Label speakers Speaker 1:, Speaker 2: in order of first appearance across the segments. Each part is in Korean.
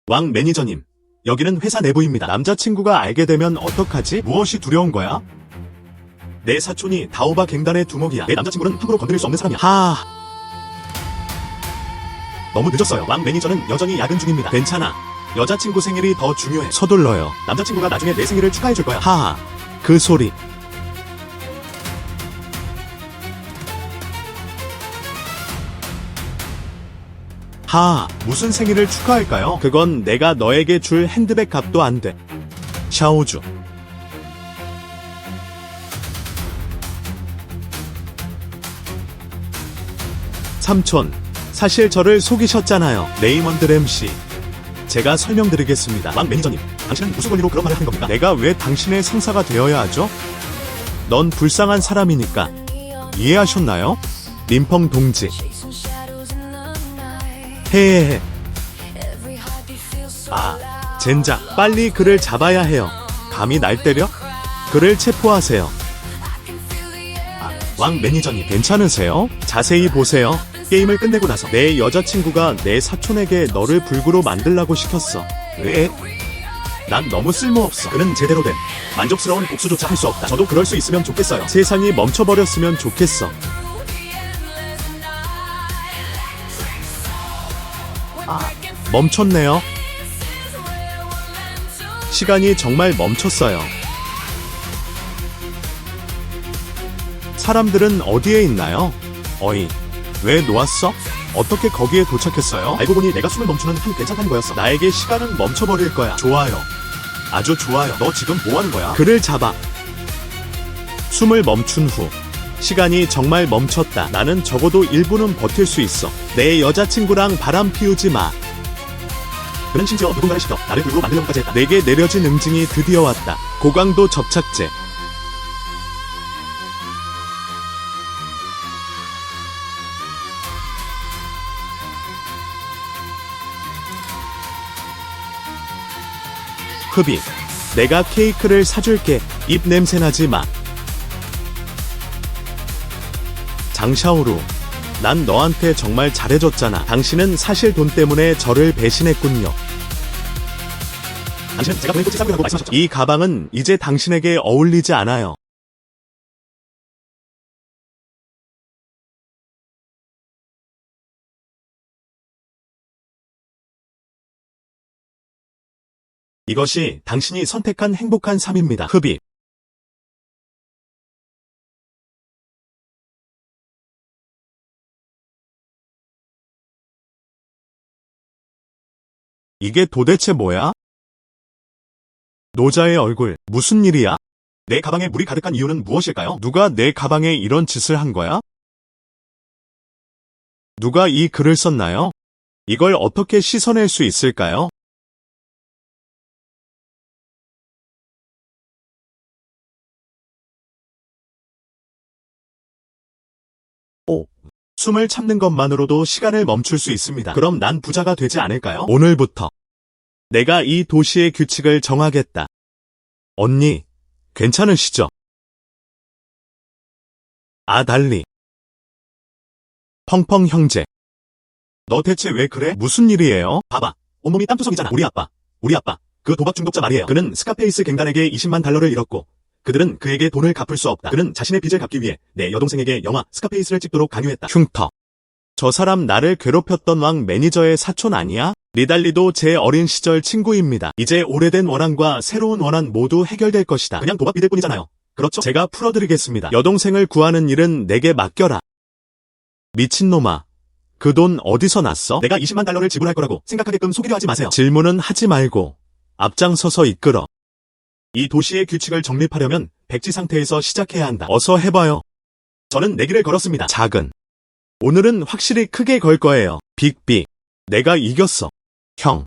Speaker 1: 왕 매니저님, 여기는 회사 내부입니다. 남자친구가 알게 되면 어떡하지? 무엇이 두려운 거야? 내 사촌이 다오바 갱단의 두목이야. 내 남자친구는 함부로 건드릴 수 없는 사람이야. 너무 늦었어요. 왕 매니저는 여전히 야근 중입니다. 괜찮아. 여자친구 생일이 더 중요해. 서둘러요. 남자친구가 나중에 내 생일을 축하해줄 거야. 하하. 그 소리. 무슨 생일을 축하할까요? 그건 내가 너에게 줄 핸드백 값도 안 돼. 샤오주. 삼촌, 사실 저를 속이셨잖아요. 레이먼드 램씨. 제가 설명드리겠습니다. 왕 매니저님, 당신은 무슨 권리로 그런 말을 하는 겁니까? 내가 왜 당신의 상사가 되어야 하죠? 넌 불쌍한 사람이니까. 이해하셨나요? 림펑 동지. 헤헤헤. 젠장. 빨리 그를 잡아야 해요. 감히 날 때려? 그를 체포하세요. 왕 매니저님, 괜찮으세요? 자세히 보세요. 게임을 끝내고 나서 내 여자친구가 내 사촌에게 너를 불구로 만들라고 시켰어. 왜? 난 너무 쓸모없어. 그는 제대로 된 만족스러운 복수조차 할 수 없다. 저도 그럴 수 있으면 좋겠어요. 세상이 멈춰버렸으면 좋겠어. 멈췄네요. 시간이 정말 멈췄어요. 사람들은 어디에 있나요? 어이, 왜 놓았어? 어떻게 거기에 도착했어요? 알고 보니 내가 숨을 멈추는 한 괜찮다는 거였어. 나에게 시간은 멈춰버릴 거야. 좋아요. 아주 좋아요. 너 지금 뭐하는 거야? 그를 잡아. 숨을 멈춘 후 시간이 정말 멈췄다. 나는 적어도 1분은 버틸 수 있어. 내 여자친구랑 바람 피우지 마. 그는 심지어 누군가를 시켜 나를 불구로 만들려고까지 했다. 내게 내려진 응징이 드디어 왔다. 고강도 접착제. 흡입. 내가 케이크를 사줄게. 입 냄새 나지 마. 장샤오루. 난 너한테 정말 잘해줬잖아. 당신은 사실 돈 때문에 저를 배신했군요. 당신은 제가 보낸 꽃이 싼 거라고 말씀하셨죠? 이 가방은 이제 당신에게 어울리지 않아요. 이것이 당신이 선택한 행복한 삶입니다. 흡입. 이게 도대체 뭐야? 노자의 얼굴, 무슨 일이야? 내 가방에 물이 가득한 이유는 무엇일까요? 누가 내 가방에 이런 짓을 한 거야? 누가 이 글을 썼나요? 이걸 어떻게 씻어낼 수 있을까요? 숨을 참는 것만으로도 시간을 멈출 수 있습니다. 그럼 난 부자가 되지 않을까요? 오늘부터 내가 이 도시의 규칙을 정하겠다. 언니, 괜찮으시죠? 달리. 펑펑 형제. 너 대체 왜 그래? 무슨 일이에요? 봐봐. 온몸이 땀투성이잖아. 우리 아빠. 그 도박 중독자 말이에요. 그는 스카페이스 갱단에게 20만 달러를 잃었고 그들은 그에게 돈을 갚을 수 없다. 그는 자신의 빚을 갚기 위해 내 여동생에게 영화 스카페이스를 찍도록 강요했다. 흉터. 저 사람 나를 괴롭혔던 왕 매니저의 사촌 아니야? 리달리도 제 어린 시절 친구입니다. 이제 오래된 원한과 새로운 원한 모두 해결될 것이다. 그냥 도박 비들 뿐이잖아요. 그렇죠? 제가 풀어드리겠습니다. 여동생을 구하는 일은 내게 맡겨라. 미친놈아. 그 돈 어디서 났어? 내가 20만 달러를 지불할 거라고 생각하게끔 속이려 하지 마세요. 질문은 하지 말고 앞장서서 이끌어. 이 도시의 규칙을 정립하려면 백지 상태에서 시작해야 한다. 어서 해봐요. 저는 내기를 걸었습니다. 작은. 오늘은 확실히 크게 걸 거예요. 빅빅. 내가 이겼어. 형.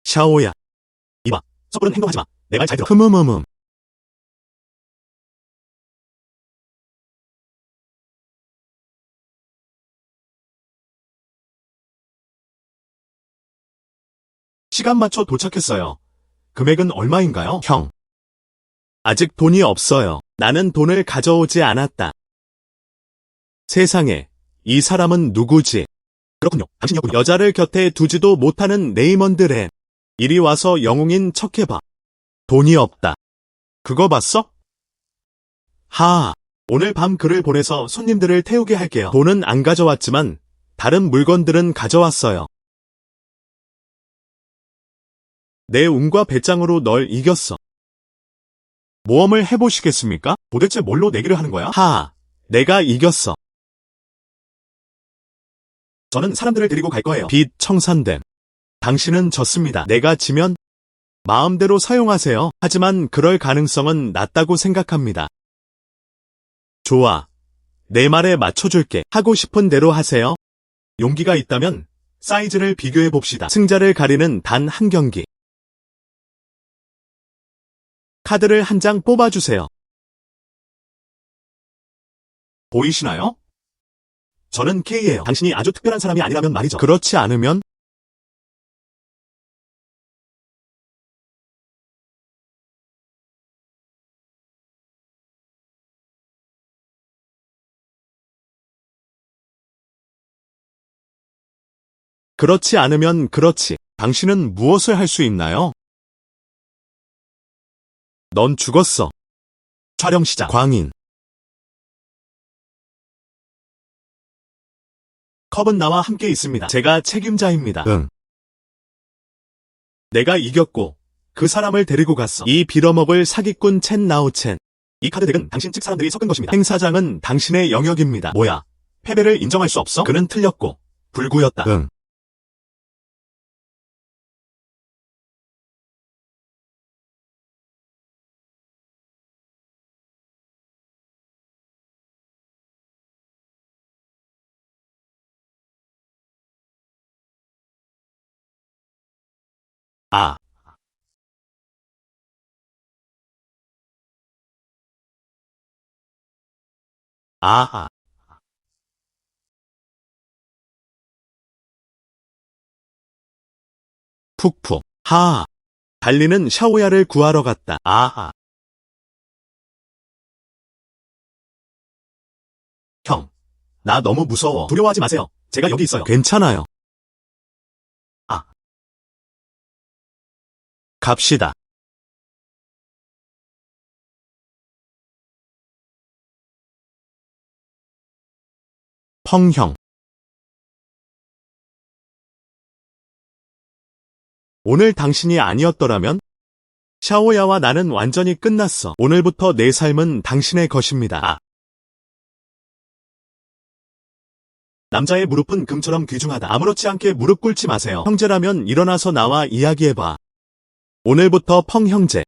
Speaker 1: 샤오야. 이봐. 섣부른 행동하지 마. 내 말 잘 들어. 흠흠흠흠. 시간 맞춰 도착했어요. 금액은 얼마인가요? 형. 아직 돈이 없어요. 나는 돈을 가져오지 않았다. 세상에, 이 사람은 누구지? 그렇군요. 당신이었군요. 여자를 곁에 두지도 못하는 레이먼드 렌. 이리 와서 영웅인 척해봐. 돈이 없다. 그거 봤어? 하. 오늘 밤 그를 보내서 손님들을 태우게 할게요. 돈은 안 가져왔지만 다른 물건들은 가져왔어요. 내 운과 배짱으로 널 이겼어. 모험을 해보시겠습니까? 도대체 뭘로 내기를 하는 거야? 하. 내가 이겼어. 저는 사람들을 데리고 갈 거예요. 빚 청산됨. 당신은 졌습니다. 내가 지면 마음대로 사용하세요. 하지만 그럴 가능성은 낮다고 생각합니다. 좋아. 내 말에 맞춰줄게. 하고 싶은 대로 하세요. 용기가 있다면 사이즈를 비교해 봅시다. 승자를 가리는 단 한 경기. 카드를 한 장 뽑아주세요. 보이시나요? 저는 K예요. 당신이 아주 특별한 사람이 아니라면 말이죠. 그렇지 않으면 그렇지. 당신은 무엇을 할 수 있나요? 넌 죽었어. 촬영 시작. 광인. 컵은 나와 함께 있습니다. 제가 책임자입니다. 응. 내가 이겼고 그 사람을 데리고 갔어. 이 빌어먹을 사기꾼 첸 나오첸. 이 카드 덱은 당신 측 사람들이 섞은 것입니다. 행사장은 당신의 영역입니다. 뭐야? 패배를 인정할 수 없어? 그는 틀렸고 불구였다. 응. 아. 아하. 푹푹. 하. 달리는 샤오야를 구하러 갔다. 아하. 형. 나 너무 무서워. 두려워하지 마세요. 제가 여기 있어요. 괜찮아요. 아. 갑시다. 펑형. 오늘 당신이 아니었더라면? 샤오야와 나는 완전히 끝났어. 오늘부터 내 삶은 당신의 것입니다. 아. 남자의 무릎은 금처럼 귀중하다. 아무렇지 않게 무릎 꿇지 마세요. 형제라면 일어나서 나와 이야기해봐. 오늘부터 펑 형제.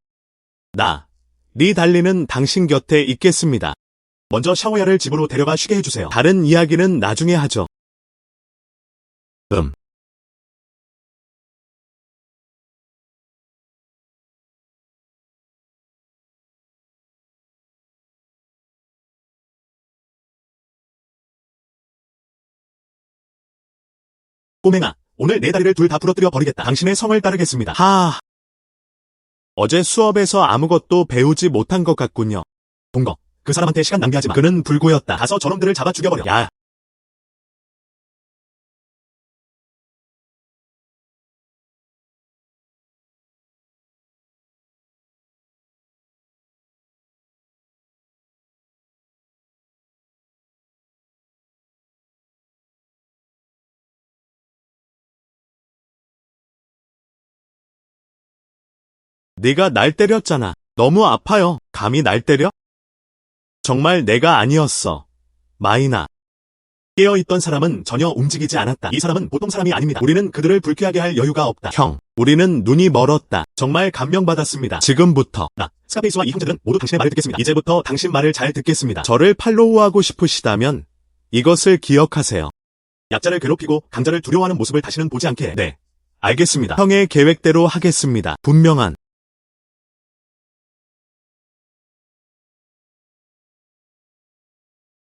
Speaker 1: 리 달리는 당신 곁에 있겠습니다. 먼저 샤오야를 집으로 데려가 쉬게 해주세요. 다른 이야기는 나중에 하죠. 꼬맹아, 오늘 내 다리를 둘 다 부러뜨려 버리겠다. 당신의 성을 따르겠습니다. 어제 수업에서 아무것도 배우지 못한 것 같군요. 동거, 그 사람한테 시간 낭비하지 마. 그는 불구였다. 가서 저놈들을 잡아 죽여버려. 야. 네가 날 때렸잖아. 너무 아파요. 감히 날 때려? 정말 내가 아니었어. 마이나. 깨어있던 사람은 전혀 움직이지 않았다. 이 사람은 보통 사람이 아닙니다. 우리는 그들을 불쾌하게 할 여유가 없다. 형, 우리는 눈이 멀었다. 정말 감명받았습니다. 지금부터 스카페이스와 이 형제들은 모두 당신의 말을 듣겠습니다. 이제부터 당신 말을 잘 듣겠습니다. 저를 팔로우하고 싶으시다면 이것을 기억하세요. 약자를 괴롭히고 강자를 두려워하는 모습을 다시는 보지 않게. 네, 알겠습니다. 형의 계획대로 하겠습니다. 분명한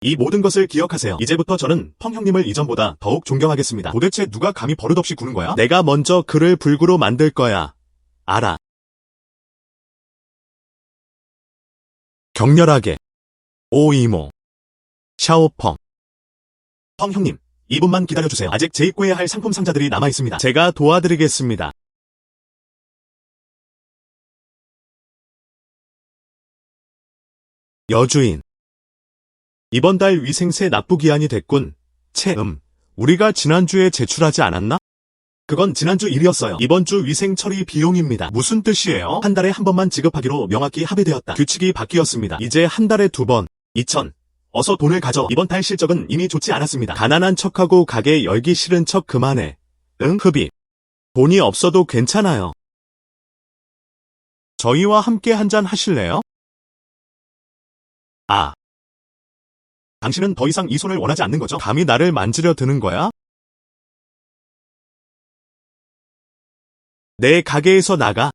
Speaker 1: 이 모든 것을 기억하세요. 이제부터 저는 펑 형님을 이전보다 더욱 존경하겠습니다. 도대체 누가 감히 버릇없이 구는 거야? 내가 먼저 그를 불구로 만들 거야. 알아. 격렬하게. 오 이모. 샤오펑. 펑 형님, 2분만 기다려주세요. 아직 재입고해야 할 상품 상자들이 남아있습니다. 제가 도와드리겠습니다. 여주인. 이번 달 위생세 납부 기한이 됐군. 우리가 지난주에 제출하지 않았나? 그건 지난주 일이었어요. 이번 주 위생 처리 비용입니다. 무슨 뜻이에요? 한 달에 한 번만 지급하기로 명확히 합의되었다. 규칙이 바뀌었습니다. 이제 한 달에 2번. 2천. 어서 돈을 가져. 이번 달 실적은 이미 좋지 않았습니다. 가난한 척하고 가게 열기 싫은 척 그만해. 응? 흡입. 돈이 없어도 괜찮아요. 저희와 함께 한잔 하실래요? 아. 당신은 더 이상 이 손을 원하지 않는 거죠? 감히 나를 만지려 드는 거야? 내 가게에서 나가.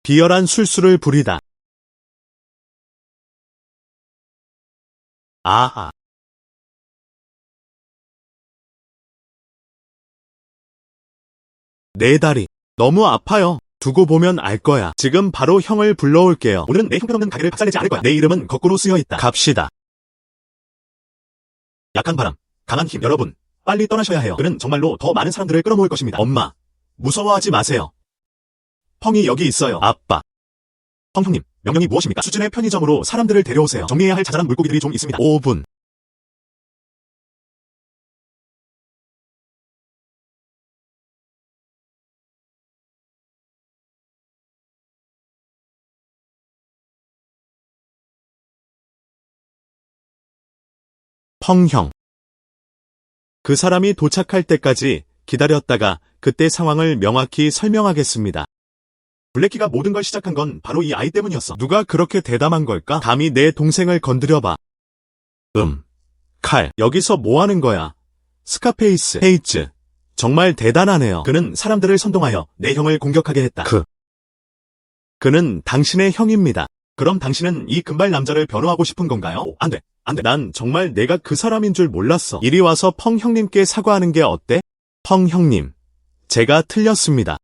Speaker 1: 비열한 술수를 부리다. 아하. 내 다리. 너무 아파요. 두고 보면 알 거야. 지금 바로 형을 불러올게요. 오늘은 내 형편없는 가게를 박살내지 않을 거야. 내 이름은 거꾸로 쓰여 있다. 갑시다. 약한 바람, 강한 힘. 여러분, 빨리 떠나셔야 해요. 그는 정말로 더 많은 사람들을 끌어모을 것입니다. 엄마, 무서워하지 마세요. 펑이 여기 있어요. 아빠. 펑 형님, 명령이 무엇입니까? 수준의 편의점으로 사람들을 데려오세요. 정리해야 할 자잘한 물고기들이 좀 있습니다. 5분. 펑 형. 그 사람이 도착할 때까지 기다렸다가 그때 상황을 명확히 설명하겠습니다. 블랙키가 모든 걸 시작한 건 바로 이 아이 때문이었어. 누가 그렇게 대담한 걸까? 감히 내 동생을 건드려봐. 칼. 여기서 뭐 하는 거야? 스카페이스. 헤이츠. 정말 대단하네요. 그는 사람들을 선동하여 내 형을 공격하게 했다. 그는 당신의 형입니다. 그럼 당신은 이 금발 남자를 변호하고 싶은 건가요? 안 돼. 안 돼. 난 정말 내가 그 사람인 줄 몰랐어. 이리 와서 펑 형님께 사과하는 게 어때? 펑 형님. 제가 틀렸습니다.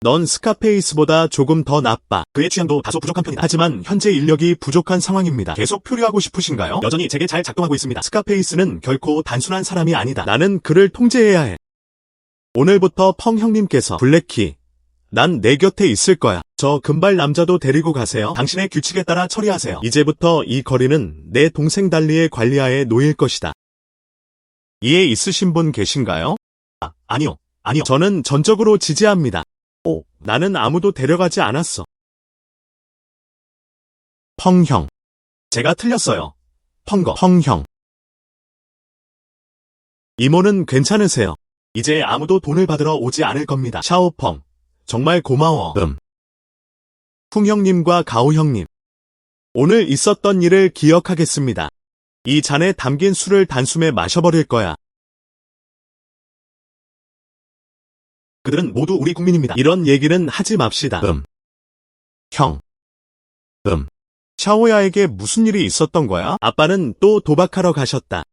Speaker 1: 넌 스카페이스보다 조금 더 나빠. 그의 취향도 다소 부족한 편이다. 하지만 현재 인력이 부족한 상황입니다. 계속 표류하고 싶으신가요? 여전히 제게 잘 작동하고 있습니다. 스카페이스는 결코 단순한 사람이 아니다. 나는 그를 통제해야 해. 오늘부터 펑 형님께서 블랙키. 난 내 곁에 있을 거야. 저 금발 남자도 데리고 가세요. 당신의 규칙에 따라 처리하세요. 이제부터 이 거리는 내 동생 달리의 관리하에 놓일 것이다. 이해 있으신 분 계신가요? 아니요. 저는 전적으로 지지합니다. 나는 아무도 데려가지 않았어. 펑 형. 제가 틀렸어요. 펑 형. 이모는 괜찮으세요. 이제 아무도 돈을 받으러 오지 않을 겁니다. 샤오펑. 정말 고마워. 풍 형님과 가오 형님. 오늘 있었던 일을 기억하겠습니다. 이 잔에 담긴 술을 단숨에 마셔버릴 거야. 그들은 모두 우리 국민입니다. 이런 얘기는 하지 맙시다. 형. 샤오야에게 무슨 일이 있었던 거야? 아빠는 또 도박하러 가셨다.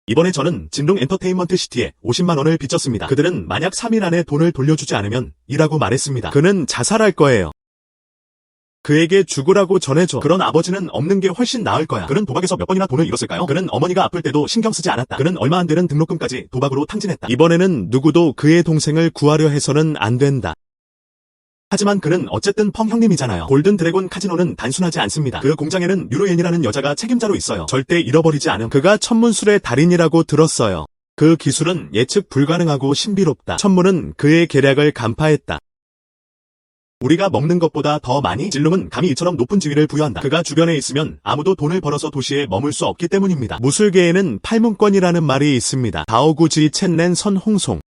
Speaker 1: 이번에 저는 진동 엔터테인먼트 시티에 50만 원을 빚졌습니다. 그들은 만약 3일 안에 돈을 돌려주지 않으면 이라고 말했습니다. 그는 자살할 거예요. 그에게 죽으라고 전해줘. 그런 아버지는 없는 게 훨씬 나을 거야. 그는 도박에서 몇 번이나 돈을 잃었을까요? 그는 어머니가 아플 때도 신경 쓰지 않았다. 그는 얼마 안 되는 등록금까지 도박으로 탕진했다. 이번에는 누구도 그의 동생을 구하려 해서는 안 된다. 하지만 그는 어쨌든 펑 형님이잖아요. 골든 드래곤 카지노는 단순하지 않습니다. 그 공장에는 유로엔이라는 여자가 책임자로 있어요. 절대 잃어버리지 않음. 그가 천문술의 달인이라고 들었어요. 그 기술은 예측 불가능하고 신비롭다. 천문은 그의 계략을 간파했다. 우리가 먹는 것보다 더 많이? 진룽은 감히 이처럼 높은 지위를 부여한다. 그가 주변에 있으면 아무도 돈을 벌어서 도시에 머물 수 없기 때문입니다. 무술계에는 팔문권이라는 말이 있습니다. 다오구지 첸넨 선홍송.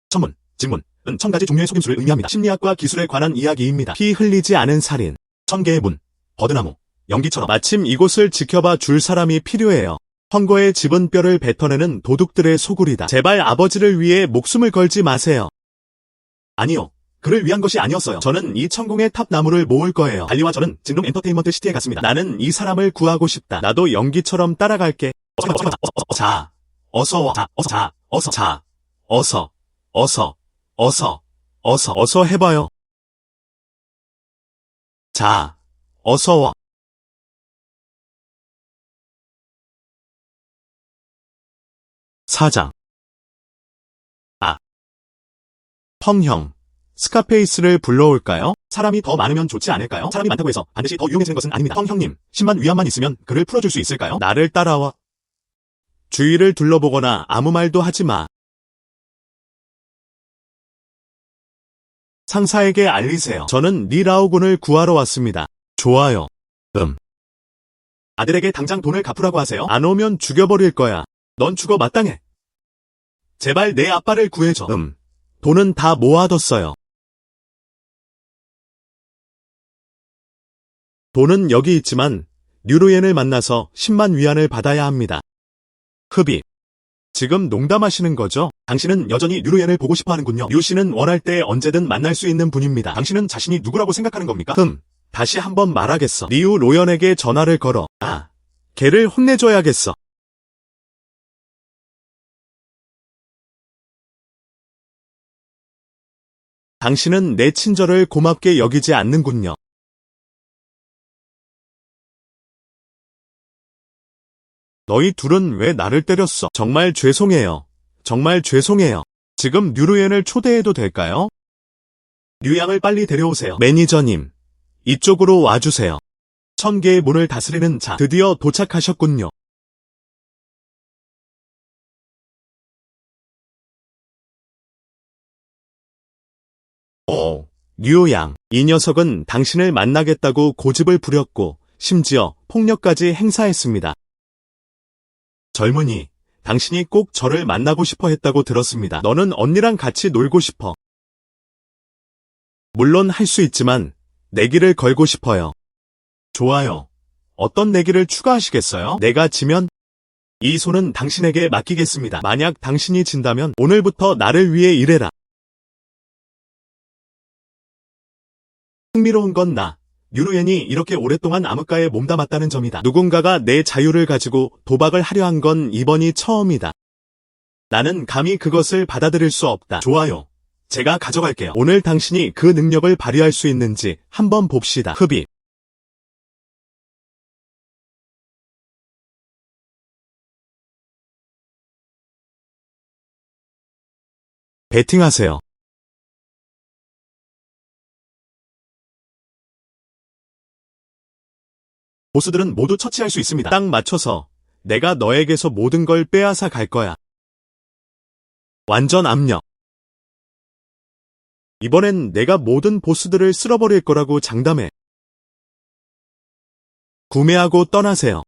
Speaker 1: 천문, 진문. 은 1000가지 종류의 속임수를 의미합니다. 심리학과 기술에 관한 이야기입니다. 피 흘리지 않은 살인, 1000개의 문, 버드나무, 연기처럼. 마침 이곳을 지켜봐 줄 사람이 필요해요. 펑거의 집은 뼈를 뱉어내는 도둑들의 소굴이다. 제발 아버지를 위해 목숨을 걸지 마세요. 아니요. 그를 위한 것이 아니었어요. 저는 이 천공의 탑 나무를 모을 거예요. 달리와 저는 진동 엔터테인먼트 시티에 갔습니다. 나는 이 사람을 구하고 싶다. 나도 연기처럼 따라갈게. 자, 어서 와. 어서 해봐요. 자, 어서 와. 사장. 펑형, 스카페이스를 불러올까요? 사람이 더 많으면 좋지 않을까요? 사람이 많다고 해서 반드시 더 유용해지는 것은 아닙니다. 펑형님, 10만 위안만 있으면 그를 풀어줄 수 있을까요? 나를 따라와. 주위를 둘러보거나 아무 말도 하지 마. 상사에게 알리세요. 저는 리라오군을 구하러 왔습니다. 좋아요. 아들에게 당장 돈을 갚으라고 하세요. 안 오면 죽여버릴 거야. 넌 죽어 마땅해. 제발 내 아빠를 구해줘. 돈은 다 모아뒀어요. 돈은 여기 있지만 류루옌을 만나서 10만 위안을 받아야 합니다. 흡입. 지금 농담하시는 거죠? 당신은 여전히 류루옌을 보고 싶어 하는군요. 류 씨는 원할 때 언제든 만날 수 있는 분입니다. 당신은 자신이 누구라고 생각하는 겁니까? 다시 한번 말하겠어. 리우 로연에게 전화를 걸어. 걔를 혼내줘야겠어. 당신은 내 친절을 고맙게 여기지 않는군요. 너희 둘은 왜 나를 때렸어? 정말 죄송해요. 정말 죄송해요. 지금 류루옌을 초대해도 될까요? 류양을 빨리 데려오세요. 매니저님, 이쪽으로 와주세요. 1000개의 문을 다스리는 자, 드디어 도착하셨군요. 류양, 이 녀석은 당신을 만나겠다고 고집을 부렸고 심지어 폭력까지 행사했습니다. 젊은이, 당신이 꼭 저를 만나고 싶어 했다고 들었습니다. 너는 언니랑 같이 놀고 싶어. 물론 할 수 있지만 내기를 걸고 싶어요. 좋아요. 어떤 내기를 추가하시겠어요? 내가 지면 이 손은 당신에게 맡기겠습니다. 만약 당신이 진다면 오늘부터 나를 위해 일해라. 흥미로운 건 류루옌이 이렇게 오랫동안 암흑가에 몸담았다는 점이다. 누군가가 내 자유를 가지고 도박을 하려 한 건 이번이 처음이다. 나는 감히 그것을 받아들일 수 없다. 좋아요. 제가 가져갈게요. 오늘 당신이 그 능력을 발휘할 수 있는지 한번 봅시다. 흡입. 배팅하세요. 보스들은 모두 처치할 수 있습니다. 딱 맞춰서 내가 너에게서 모든 걸 빼앗아 갈 거야. 완전 압력. 이번엔 내가 모든 보스들을 쓸어버릴 거라고 장담해. 구매하고 떠나세요.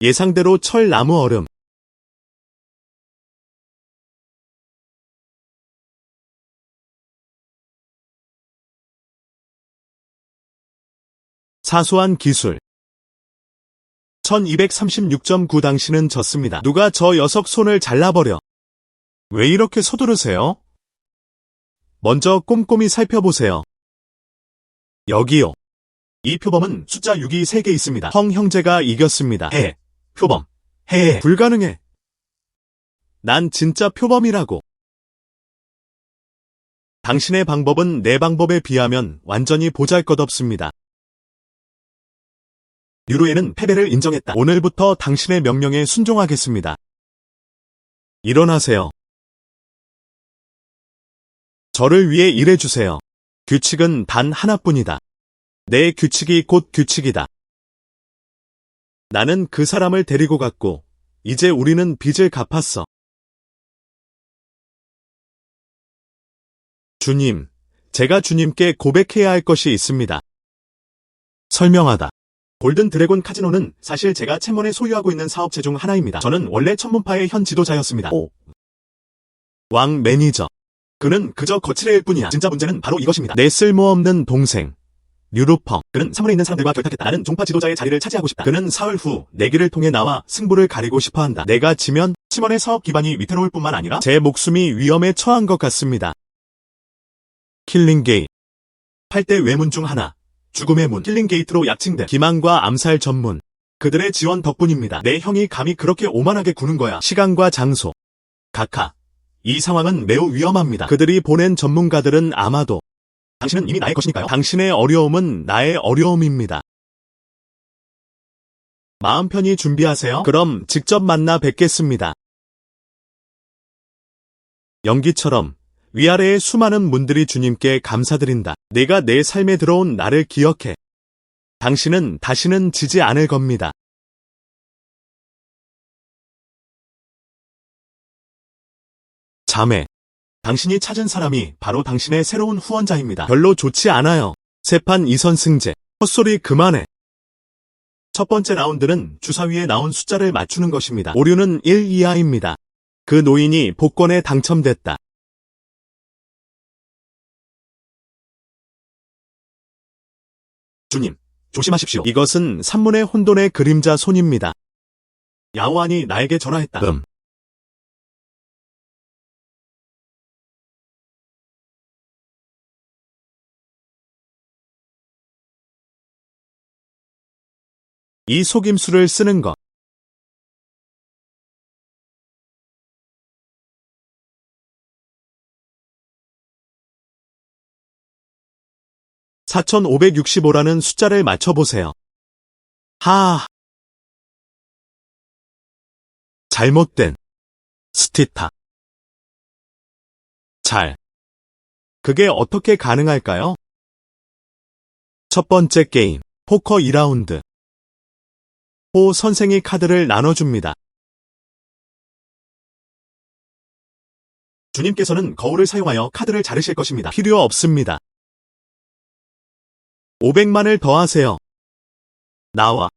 Speaker 1: 예상대로 철 나무 얼음. 사소한 기술. 1236.9 당신은 졌습니다. 누가 저 녀석 손을 잘라버려. 왜 이렇게 서두르세요? 먼저 꼼꼼히 살펴보세요. 여기요. 이 표범은 숫자 6이 3개 있습니다. 펑 형제가 이겼습니다. 표범. 불가능해. 난 진짜 표범이라고. 당신의 방법은 내 방법에 비하면 완전히 보잘것없습니다. 류루옌은 패배를 인정했다. 오늘부터 당신의 명령에 순종하겠습니다. 일어나세요. 저를 위해 일해주세요. 규칙은 단 하나뿐이다. 내 규칙이 곧 규칙이다. 나는 그 사람을 데리고 갔고 이제 우리는 빚을 갚았어. 주님, 제가 주님께 고백해야 할 것이 있습니다. 설명하다. 골든 드래곤 카지노는 사실 제가 챔먼에 소유하고 있는 사업체 중 하나입니다. 저는 원래 천문파의 현 지도자였습니다. 왕 매니저. 그는 그저 거칠애일 뿐이야. 진짜 문제는 바로 이것입니다. 내 쓸모없는 동생. 류루펑. 그는 사물에 있는 사람들과 결탁했다. 나는 종파 지도자의 자리를 차지하고 싶다. 그는 사흘 후 내기를 통해 나와 승부를 가리고 싶어한다. 내가 지면 팀원의 사업 기반이 위태로울 뿐만 아니라 제 목숨이 위험에 처한 것 같습니다. 킬링 게이트. 8대 외문 중 하나. 죽음의 문. 킬링 게이트로 약칭된 기만과 암살 전문. 그들의 지원 덕분입니다. 내 형이 감히 그렇게 오만하게 구는 거야. 시간과 장소. 각하, 이 상황은 매우 위험합니다. 그들이 보낸 전문가들은 아마도 당신은 이미 나의 것이니까요. 당신의 어려움은 나의 어려움입니다. 마음 편히 준비하세요. 그럼 직접 만나 뵙겠습니다. 연기처럼 위아래의 수많은 문들이 주님께 감사드린다. 내가 내 삶에 들어온 나를 기억해. 당신은 다시는 지지 않을 겁니다. 자매, 당신이 찾은 사람이 바로 당신의 새로운 후원자입니다. 별로 좋지 않아요. 세판 2선 승제. 헛소리 그만해. 첫 번째 라운드는 주사위에 나온 숫자를 맞추는 것입니다. 오류는 1 이하입니다. 그 노인이 복권에 당첨됐다. 주님, 조심하십시오. 이것은 산문의 혼돈의 그림자 손입니다. 야호안이 나에게 전화했다. 이 속임수를 쓰는 것. (4565라는) 숫자를 맞춰보세요. 하아. 잘못된 스티타. 그게 어떻게 가능할까요? 첫 번째 게임, 포커 2라운드. 호 선생이 카드를 나눠줍니다. 주님께서는 거울을 사용하여 카드를 자르실 것입니다. 필요 없습니다. 500만을 더하세요. 나와.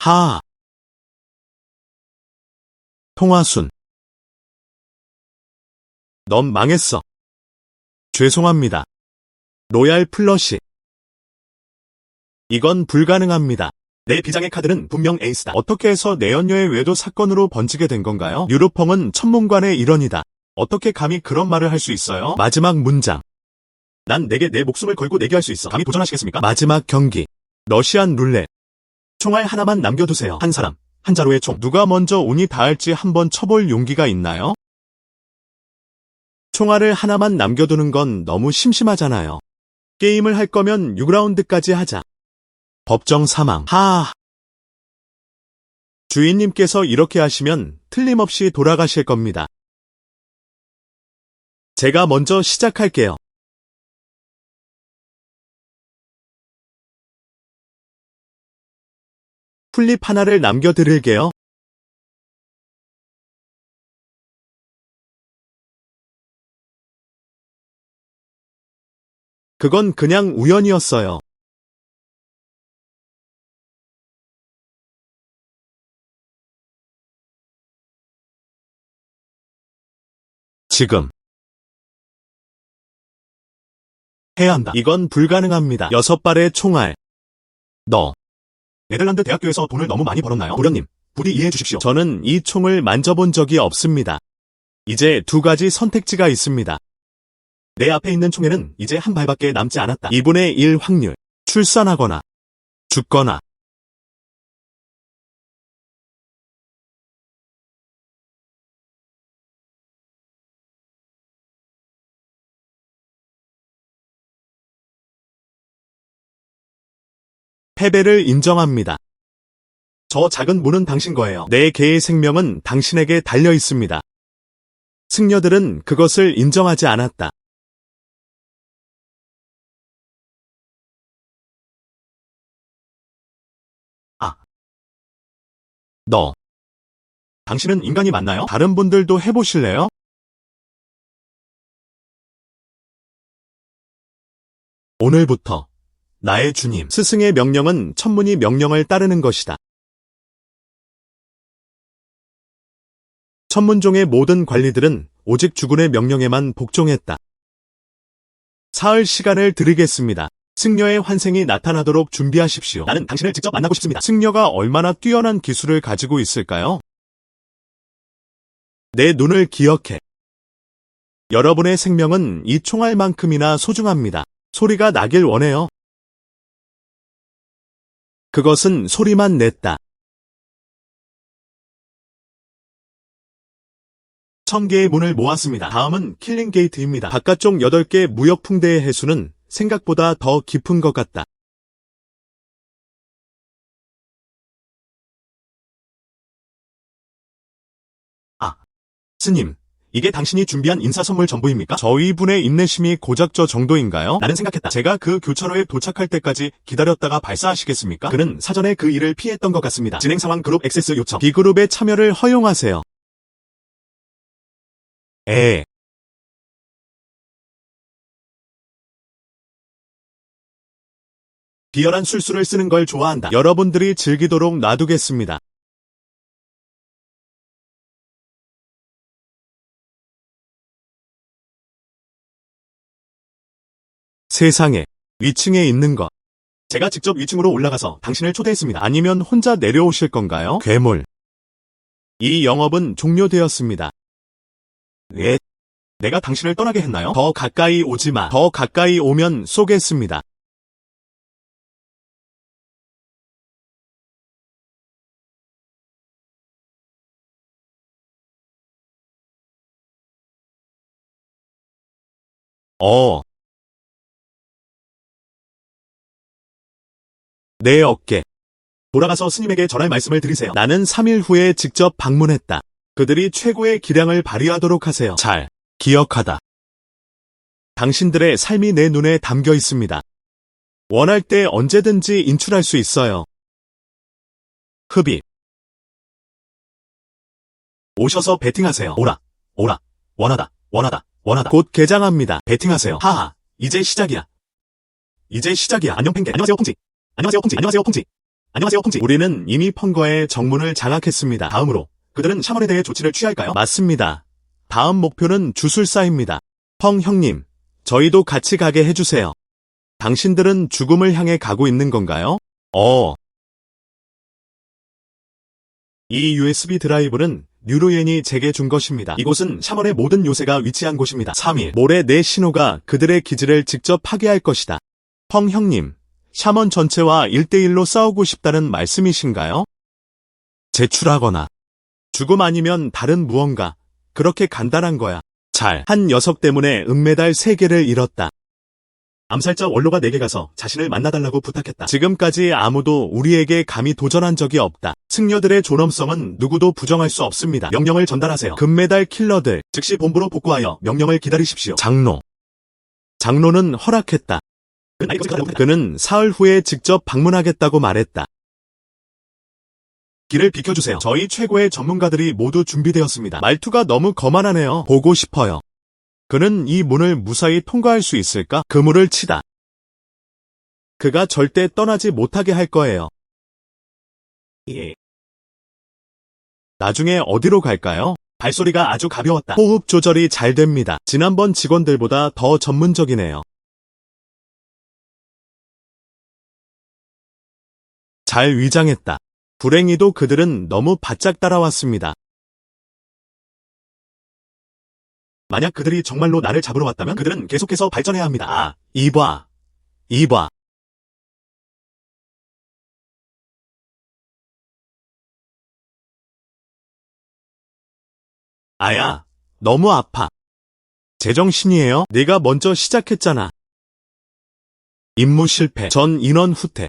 Speaker 1: 하아. 통화순. 넌 망했어. 죄송합니다. 로얄 플러시. 이건 불가능합니다. 내 비장의 카드는 분명 에이스다. 어떻게 해서 내 연녀의 외도 사건으로 번지게 된 건가요? 유로펑은 천문관의 일원이다. 어떻게 감히 그런 말을 할 수 있어요? 마지막 문장. 난 내게 내 목숨을 걸고 내기할 수 있어. 감히 도전하시겠습니까? 마지막 경기. 러시안 룰렛. 총알 하나만 남겨두세요. 한 사람, 한 자루의 총. 누가 먼저 운이 닿을지 한번 쳐볼 용기가 있나요? 총알을 하나만 남겨두는 건 너무 심심하잖아요. 게임을 할 거면 6라운드까지 하자. 법정 사망. 하아. 주인님께서 이렇게 하시면 틀림없이 돌아가실 겁니다. 제가 먼저 시작할게요. 풀립 하나를 남겨드릴게요. 그건 그냥 우연이었어요. 지금 해야 한다. 이건 불가능합니다. 6발의 총알. 너. 네덜란드 대학교에서 돈을 너무 많이 벌었나요? 도련님, 부디 이해해 주십시오. 저는 이 총을 만져본 적이 없습니다. 이제 2가지 선택지가 있습니다. 내 앞에 있는 총에는 이제 한 발밖에 남지 않았다. 2분의 1 확률. 출산하거나 죽거나. 패배를 인정합니다. 저 작은 문은 당신 거예요. 내 개의 생명은 당신에게 달려 있습니다. 승려들은 그것을 인정하지 않았다. 너. 당신은 인간이 맞나요? 다른 분들도 해보실래요? 오늘부터 나의 주님, 스승의 명령은 천문이 명령을 따르는 것이다. 천문종의 모든 관리들은 오직 주군의 명령에만 복종했다. 사흘 시간을 드리겠습니다. 승려의 환생이 나타나도록 준비하십시오. 나는 당신을 직접 만나고 싶습니다. 승려가 얼마나 뛰어난 기술을 가지고 있을까요? 내 눈을 기억해. 여러분의 생명은 이 총알만큼이나 소중합니다. 소리가 나길 원해요. 그것은 소리만 냈다. 1000개의 문을 모았습니다. 다음은 킬링 게이트입니다. 바깥쪽 8개 무역풍대의 해수는 생각보다 더 깊은 것 같다. 아, 스님. 이게 당신이 준비한 인사 선물 전부입니까? 저희 분의 인내심이 고작 저 정도인가요? 나는 생각했다. 제가 그 교차로에 도착할 때까지 기다렸다가 발사하시겠습니까? 그는 사전에 그 일을 피했던 것 같습니다. 진행 상황 그룹 액세스 요청. B그룹의 참여를 허용하세요. 비열한 술수를 쓰는 걸 좋아한다. 여러분들이 즐기도록 놔두겠습니다. 세상에, 위층에 있는 것. 제가 직접 위층으로 올라가서 당신을 초대했습니다. 아니면 혼자 내려오실 건가요? 괴물. 이 영업은 종료되었습니다. 예? 내가 당신을 떠나게 했나요? 더 가까이 오지 마. 더 가까이 오면 쏘겠습니다. 내 어깨. 돌아가서 스님에게 전할 말씀을 드리세요. 나는 3일 후에 직접 방문했다. 그들이 최고의 기량을 발휘하도록 하세요. 잘 기억하다. 당신들의 삶이 내 눈에 담겨 있습니다. 원할 때 언제든지 인출할 수 있어요. 흡입. 오셔서 베팅하세요. 오라, 오라, 원하다, 원하다, 원하다. 곧 개장합니다. 베팅하세요. 하하, 이제 시작이야. 이제 시작이야. 안녕 팽개. 안녕하세요 퐁지. 안녕하세요 퐁지. 안녕하세요 퐁지. 안녕하세요 퐁지. 우리는 이미 펑거의 정문을 장악했습니다. 다음으로 그들은 샤먼에 대해 조치를 취할까요? 맞습니다. 다음 목표는 주술사입니다. 펑 형님, 저희도 같이 가게 해주세요. 당신들은 죽음을 향해 가고 있는 건가요? 이 USB 드라이브는 뉴로엔이 제게 준 것입니다. 이곳은 샤먼의 모든 요새가 위치한 곳입니다. 3일, 모레 내 신호가 그들의 기지를 직접 파괴할 것이다. 펑 형님, 샤먼 전체와 1대1로 싸우고 싶다는 말씀이신가요? 제출하거나 죽음 아니면 다른 무언가. 그렇게 간단한 거야. 한 녀석 때문에 은메달 3개를 잃었다. 암살자 원로가 내게 가서 자신을 만나달라고 부탁했다. 지금까지 아무도 우리에게 감히 도전한 적이 없다. 승려들의 존엄성은 누구도 부정할 수 없습니다. 명령을 전달하세요. 금메달 킬러들, 즉시 본부로 복구하여 명령을 기다리십시오. 장로는 허락했다. 그는 사흘 후에 직접 방문하겠다고 말했다. 길을 비켜주세요. 저희 최고의 전문가들이 모두 준비되었습니다. 말투가 너무 거만하네요. 보고 싶어요. 그는 이 문을 무사히 통과할 수 있을까? 그물을 치다. 그가 절대 떠나지 못하게 할 거예요. 예. 나중에 어디로 갈까요? 발소리가 아주 가벼웠다. 호흡 조절이 잘 됩니다. 지난번 직원들보다 더 전문적이네요. 잘 위장했다. 불행히도 그들은 너무 바짝 따라왔습니다. 만약 그들이 정말로 나를 잡으러 왔다면 그들은 계속해서 발전해야 합니다. 이봐. 아야, 너무 아파. 제정신이에요? 네가 먼저 시작했잖아. 임무 실패, 전 인원 후퇴.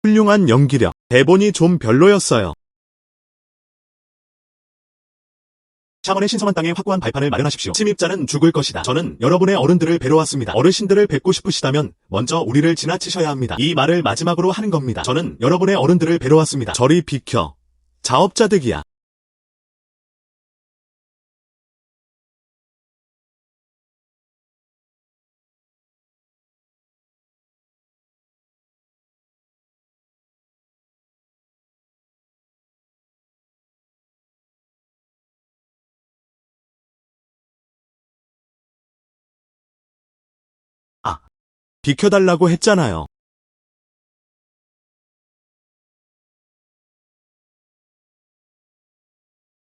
Speaker 1: 훌륭한 연기력, 대본이 좀 별로였어요. 샤먼의 신성한 땅에 확고한 발판을 마련하십시오. 침입자는 죽을 것이다. 저는 여러분의 어른들을 뵈러 왔습니다. 어르신들을 뵙고 싶으시다면 먼저 우리를 지나치셔야 합니다. 이 말을 마지막으로 하는 겁니다. 저는 여러분의 어른들을 뵈러 왔습니다. 저리 비켜. 자업자득이야. 비켜달라고 했잖아요.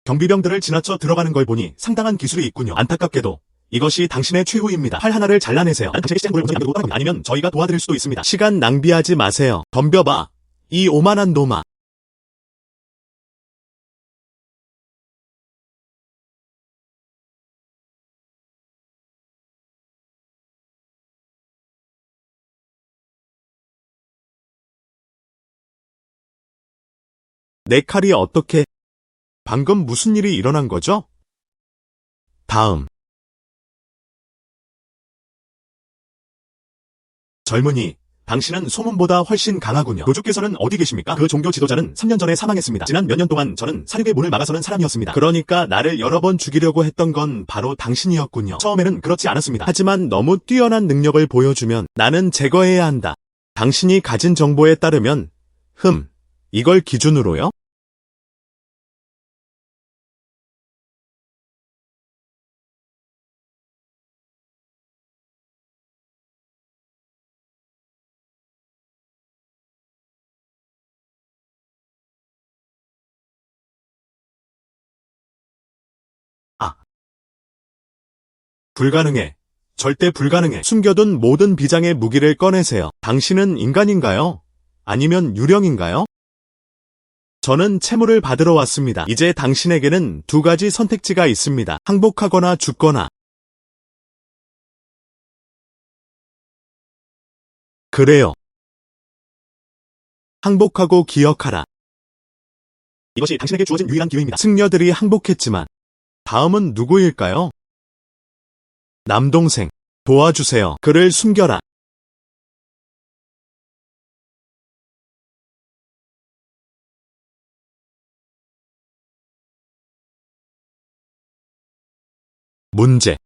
Speaker 1: 경비병들을 지나쳐 들어가는 걸 보니 상당한 기술이 있군요. 안타깝게도 이것이 당신의 최후입니다. 팔 하나를 잘라내세요. 당신의 시장 물을 먼저 남기고 아니면 저희가 도와드릴 수도 있습니다. 시간 낭비하지 마세요. 덤벼봐. 이 오만한 놈아. 내 칼이 어떻게... 방금 무슨 일이 일어난 거죠? 다음. 젊은이, 당신은 소문보다 훨씬 강하군요. 교주께서는 어디 계십니까? 그 종교 지도자는 3년 전에 사망했습니다. 지난 몇 년 동안 저는 사륙의 문을 막아서는 사람이었습니다. 그러니까 나를 여러 번 죽이려고 했던 건 바로 당신이었군요. 처음에는 그렇지 않았습니다. 하지만 너무 뛰어난 능력을 보여주면 나는 제거해야 한다. 당신이 가진 정보에 따르면 이걸 기준으로요? 아, 불가능해. 절대 불가능해. 숨겨둔 모든 비장의 무기를 꺼내세요. 당신은 인간인가요? 아니면 유령인가요? 저는 채무를 받으러 왔습니다. 이제 당신에게는 두 가지 선택지가 있습니다. 항복하거나 죽거나. 그래요. 항복하고 기억하라. 이것이 당신에게 주어진 유일한 기회입니다. 승려들이 항복했지만 다음은 누구일까요? 남동생. 도와주세요. 그를 숨겨라. 문제.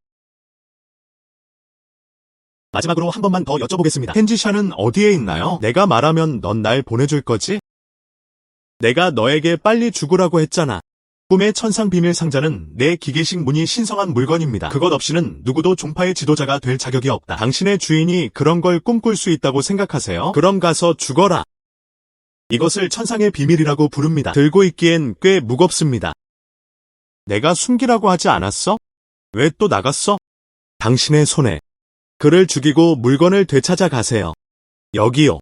Speaker 1: 마지막으로 한 번만 더 여쭤보겠습니다. 켄지샤는 어디에 있나요? 내가 말하면 넌 날 보내줄 거지? 내가 너에게 빨리 죽으라고 했잖아. 꿈의 천상 비밀 상자는 내 기계식 문이 신성한 물건입니다. 그것 없이는 누구도 종파의 지도자가 될 자격이 없다. 당신의 주인이 그런 걸 꿈꿀 수 있다고 생각하세요? 그럼 가서 죽어라. 이것을 천상의 비밀이라고 부릅니다. 들고 있기엔 꽤 무겁습니다. 내가 숨기라고 하지 않았어? 왜 또 나갔어? 당신의 손에 그를 죽이고 물건을 되찾아 가세요. 여기요.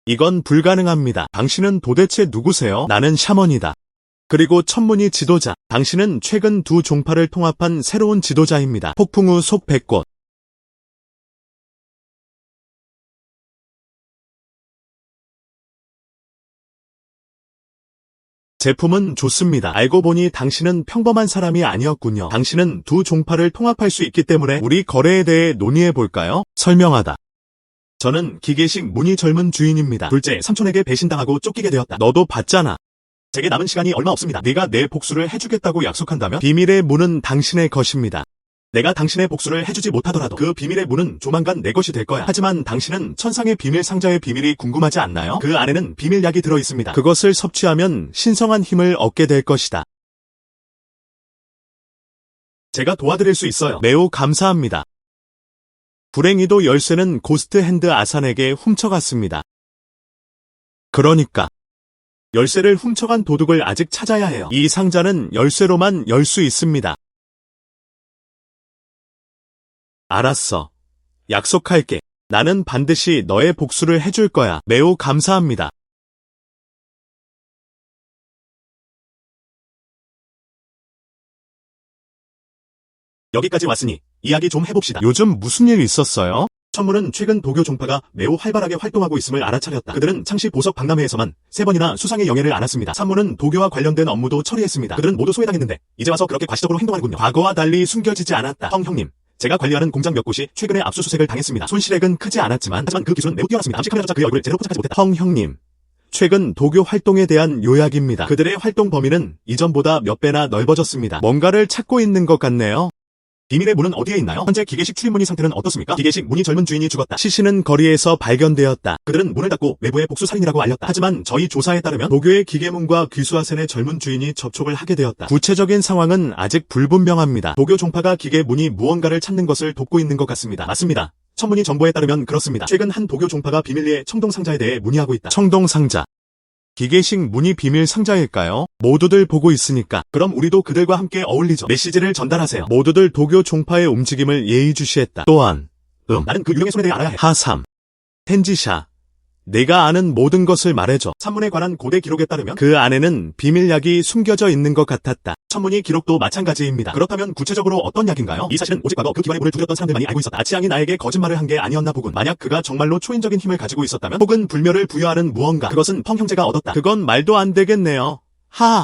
Speaker 1: 이건 불가능합니다. 당신은 도대체 누구세요? 나는 샤먼이다. 그리고 천문이 지도자. 당신은 최근 두 종파를 통합한 새로운 지도자입니다. 폭풍 후 속 백꽃. 제품은 좋습니다. 알고 보니 당신은 평범한 사람이 아니었군요. 당신은 두 종파를 통합할 수 있기 때문에 우리 거래에 대해 논의해볼까요? 설명하다. 저는 기계식 문이 젊은 주인입니다. 둘째, 삼촌에게 배신당하고 쫓기게 되었다. 너도 봤잖아. 제게 남은 시간이 얼마 없습니다. 네가 내 복수를 해주겠다고 약속한다면 비밀의 문은 당신의 것입니다. 내가 당신의 복수를 해주지 못하더라도 그 비밀의 문은 조만간 내 것이 될 거야. 하지만 당신은 천상의 비밀 상자의 비밀이 궁금하지 않나요? 그 안에는 비밀약이 들어있습니다. 그것을 섭취하면 신성한 힘을 얻게 될 것이다. 제가 도와드릴 수 있어요. 매우 감사합니다. 불행히도 열쇠는 고스트 핸드 아산에게 훔쳐갔습니다. 그러니까 열쇠를 훔쳐간 도둑을 아직 찾아야 해요. 이 상자는 열쇠로만 열 수 있습니다. 알았어. 약속할게. 나는 반드시 너의 복수를 해줄 거야. 매우 감사합니다. 여기까지 왔으니 이야기 좀 해봅시다. 요즘 무슨 일 있었어요? 천문은 최근 도교 종파가 매우 활발하게 활동하고 있음을 알아차렸다. 그들은 창시 보석 박람회에서만 3번이나 수상의 영예를 안았습니다. 산문은 도교와 관련된 업무도 처리했습니다. 그들은 모두 소외당했는데 이제 와서 그렇게 과시적으로 행동하는군요. 과거와 달리 숨겨지지 않았다. 형님. 제가 관리하는 공장 몇 곳이 최근에 압수수색을 당했습니다. 손실액은 크지 않았지만 하지만 그 기술은 매우 뛰어났습니다. 감시 카메라조차 그의 얼굴을 제대로 포착하지 못했다. 형님. 최근 도교 활동에 대한 요약입니다. 그들의 활동 범위는 이전보다 몇 배나 넓어졌습니다. 뭔가를 찾고 있는 것 같네요. 비밀의 문은 어디에 있나요? 현재 기계식 출입문의 상태는 어떻습니까? 기계식 문이 젊은 주인이 죽었다. 시신은 거리에서 발견되었다. 그들은 문을 닫고 외부에 복수살인이라고 알렸다. 하지만 저희 조사에 따르면 도교의 기계문과 귀수아센의 젊은 주인이 접촉을 하게 되었다. 구체적인 상황은 아직 불분명합니다. 도교 종파가 기계문이 무언가를 찾는 것을 돕고 있는 것 같습니다. 맞습니다. 천문의 정보에 따르면 그렇습니다. 최근 한 도교 종파가 비밀리에 청동상자에 대해 문의하고 있다. 청동상자. 기계식 문이 비밀 상자일까요? 모두들 보고 있으니까. 그럼 우리도 그들과 함께 어울리죠. 메시지를 전달하세요. 모두들 도교 종파의 움직임을 예의주시했다. 또한 나는 그 유령의 손에 대해 알아야 해. 하삼. 텐지샤. 내가 아는 모든 것을 말해줘. 산문에 관한 고대 기록에 따르면 그 안에는 비밀약이 숨겨져 있는 것 같았다. 천문의 기록도 마찬가지입니다. 그렇다면 구체적으로 어떤 약인가요? 이 사실은 오직 과거 그 기관의 문을 두드렸던 사람들만이 알고 있었다. 아치앙이 나에게 거짓말을 한 게 아니었나 보군. 만약 그가 정말로 초인적인 힘을 가지고 있었다면 혹은 불멸을 부여하는 무언가 그것은 펑 형제가 얻었다. 그건 말도 안 되겠네요.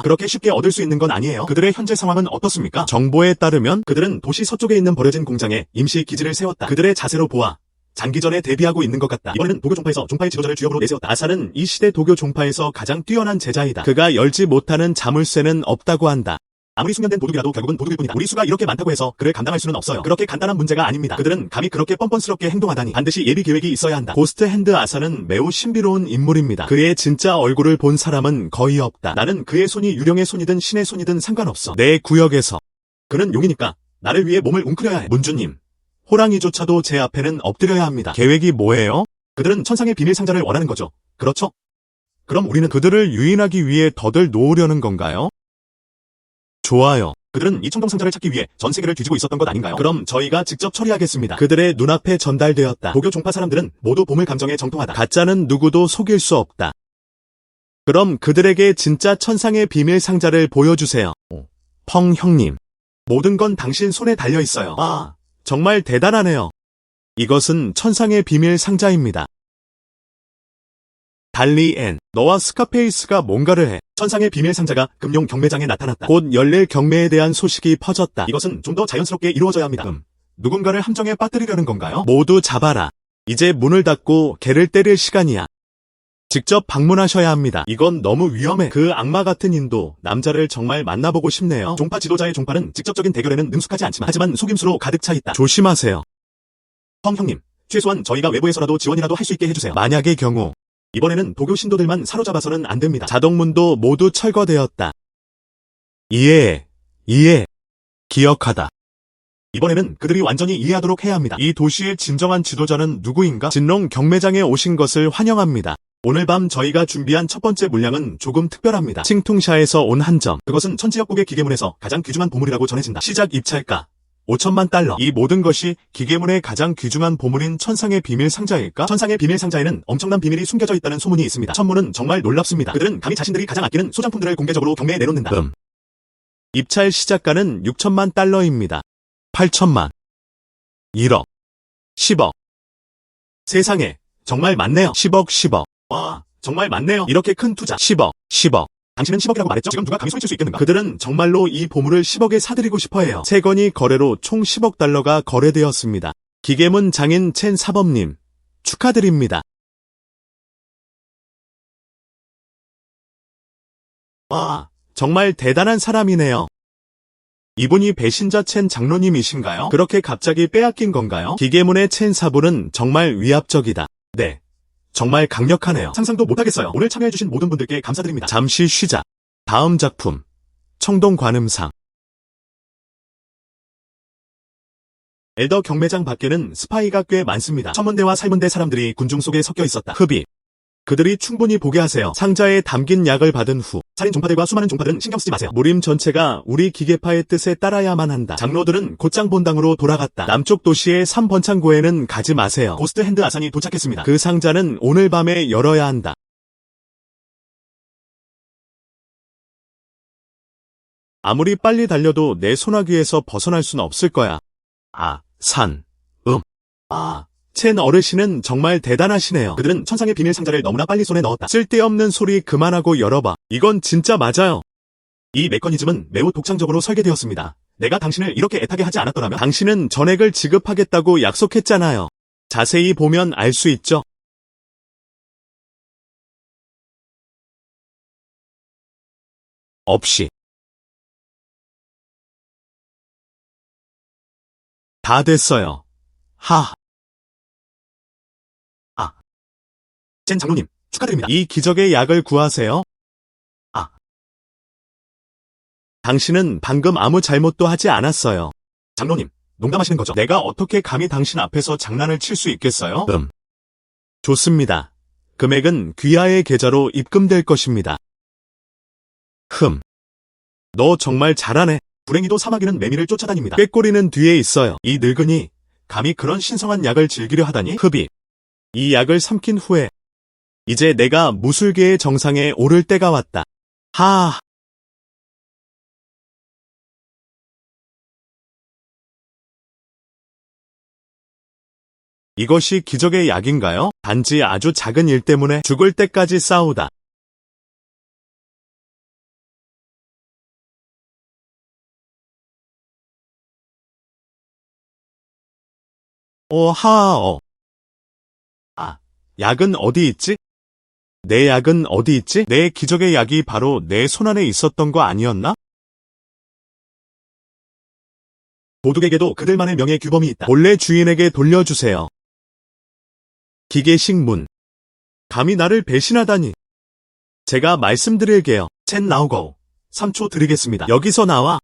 Speaker 1: 그렇게 쉽게 얻을 수 있는 건 아니에요. 그들의 현재 상황은 어떻습니까? 정보에 따르면 그들은 도시 서쪽에 있는 버려진 공장에 임시 기지를 세웠다. 그들의 자세로 보아 장기전에 대비하고 있는 것 같다. 이번에는 도교 종파에서 종파의 지도자를 주역으로 내세웠다. 아사는 이 시대 도교 종파에서 가장 뛰어난 제자이다. 그가 열지 못하는 자물쇠는 없다고 한다. 아무리 숙련된 도둑이라도 결국은 도둑일 뿐이다. 우리 수가 이렇게 많다고 해서 그를 감당할 수는 없어요. 그렇게 간단한 문제가 아닙니다. 그들은 감히 그렇게 뻔뻔스럽게 행동하다니 반드시 예비 계획이 있어야 한다. 고스트 핸드 아사는 매우 신비로운 인물입니다. 그의 진짜 얼굴을 본 사람은 거의 없다. 나는 그의 손이 유령의 손이든 신의 손이든 상관없어. 내 구역에서. 그는 용이니까 나를 위해 몸을 웅크려야 해. 문주님. 호랑이조차도 제 앞에는 엎드려야 합니다. 계획이 뭐예요? 그들은 천상의 비밀 상자를 원하는 거죠. 그렇죠? 그럼 우리는 그들을 유인하기 위해 덫을 놓으려는 건가요? 좋아요. 그들은 이 청동 상자를 찾기 위해 전 세계를 뒤지고 있었던 것 아닌가요? 그럼 저희가 직접 처리하겠습니다. 그들의 눈앞에 전달되었다. 도교 종파 사람들은 모두 보물 감정에 정통하다. 가짜는 누구도 속일 수 없다. 그럼 그들에게 진짜 천상의 비밀 상자를 보여주세요. 펑 형님. 모든 건 당신 손에 달려 있어요. 정말 대단하네요. 이것은 천상의 비밀 상자입니다. 달리엔, 너와 스카페이스가 뭔가를 해. 천상의 비밀 상자가 금용 경매장에 나타났다. 곧 열릴 경매에 대한 소식이 퍼졌다. 이것은 좀 더 자연스럽게 이루어져야 합니다. 누군가를 함정에 빠뜨리려는 건가요? 모두 잡아라. 이제 문을 닫고 개를 때릴 시간이야. 직접 방문하셔야 합니다. 이건 너무 위험해. 그 악마 같은 인도 남자를 정말 만나보고 싶네요. 종파 지도자의 종파는 직접적인 대결에는 능숙하지 않지만 하지만 속임수로 가득 차 있다. 조심하세요. 펑 형님, 최소한 저희가 외부에서라도 지원이라도 할 수 있게 해주세요. 만약의 경우 이번에는 도교 신도들만 사로잡아서는 안 됩니다. 자동문도 모두 철거되었다. 이해해. 기억하다. 이번에는 그들이 완전히 이해하도록 해야 합니다. 이 도시의 진정한 지도자는 누구인가? 진롱 경매장에 오신 것을 환영합니다. 오늘 밤 저희가 준비한 첫 번째 물량은 조금 특별합니다. 칭퉁샤에서 온 한 점. 그것은 천지역국의 기계문에서 가장 귀중한 보물이라고 전해진다. 시작 입찰가 5천만 달러. 이 모든 것이 기계문의 가장 귀중한 보물인 천상의 비밀 상자일까? 천상의 비밀 상자에는 엄청난 비밀이 숨겨져 있다는 소문이 있습니다. 천문은 정말 놀랍습니다. 그들은 감히 자신들이 가장 아끼는 소장품들을 공개적으로 경매에 내놓는다. 입찰 시작가는 6천만 달러입니다. 8천만. 1억. 10억. 세상에, 정말 많네요. 10억. 와, 정말 많네요. 이렇게 큰 투자. 10억. 당신은 10억이라고 말했죠? 지금 누가 감히 소리칠 수 있겠는가? 그들은 정말로 이 보물을 10억에 사들이고 싶어해요. 세 건이 거래로 총 10억 달러가 거래되었습니다. 기계문 장인 첸 사범님, 축하드립니다. 와, 정말 대단한 사람이네요. 이분이 배신자 첸 장로님이신가요? 그렇게 갑자기 빼앗긴 건가요? 기계문의 첸 사부는 정말 위압적이다. 네. 정말 강력하네요. 상상도 못하겠어요. 오늘 참여해주신 모든 분들께 감사드립니다. 잠시 쉬자. 다음 작품. 청동관음상. 엘더 경매장 밖에는 스파이가 꽤 많습니다. 천문대와 살문대 사람들이 군중 속에 섞여 있었다. 흡입. 그들이 충분히 보게 하세요. 상자에 담긴 약을 받은 후 살인 종파들과 수많은 종파들은 신경 쓰지 마세요. 무림 전체가 우리 기계파의 뜻에 따라야만 한다. 장로들은 곧장 본당으로 돌아갔다. 남쪽 도시의 3번창고에는 가지 마세요. 고스트 핸드 아산이 도착했습니다. 그 상자는 오늘 밤에 열어야 한다. 아무리 빨리 달려도 내 소나귀에서 벗어날 수는 없을 거야. 첸 어르신은 정말 대단하시네요. 그들은 천상의 비밀 상자를 너무나 빨리 손에 넣었다. 쓸데없는 소리 그만하고 열어봐. 이건 진짜 맞아요. 이 메커니즘은 매우 독창적으로 설계되었습니다. 내가 당신을 이렇게 애타게 하지 않았더라면 당신은 전액을 지급하겠다고 약속했잖아요. 자세히 보면 알 수 있죠. 없이. 다 됐어요. 하. 젠 장로님, 축하드립니다. 이 기적의 약을 구하세요. 당신은 방금 아무 잘못도 하지 않았어요. 장로님, 농담하시는 거죠? 내가 어떻게 감히 당신 앞에서 장난을 칠 수 있겠어요? 좋습니다. 금액은 귀하의 계좌로 입금될 것입니다. 너 정말 잘하네. 불행히도 사마귀는 매미를 쫓아다닙니다. 꾀꼬리는 뒤에 있어요. 이 늙은이, 감히 그런 신성한 약을 즐기려 하다니? 이 약을 삼킨 후에 이제 내가 무술계의 정상에 오를 때가 왔다. 하. 이것이 기적의 약인가요? 단지 아주 작은 일 때문에 죽을 때까지 싸우다. 약은 어디 있지? 내 약은 어디 있지? 내 기적의 약이 바로 내 손안에 있었던 거 아니었나? 도둑에게도 그들만의 명예 규범이 있다. 본래 주인에게 돌려주세요. 기계식 문. 감히 나를 배신하다니. 제가 말씀드릴게요. 첸 나오고 3초 드리겠습니다. 여기서 나와.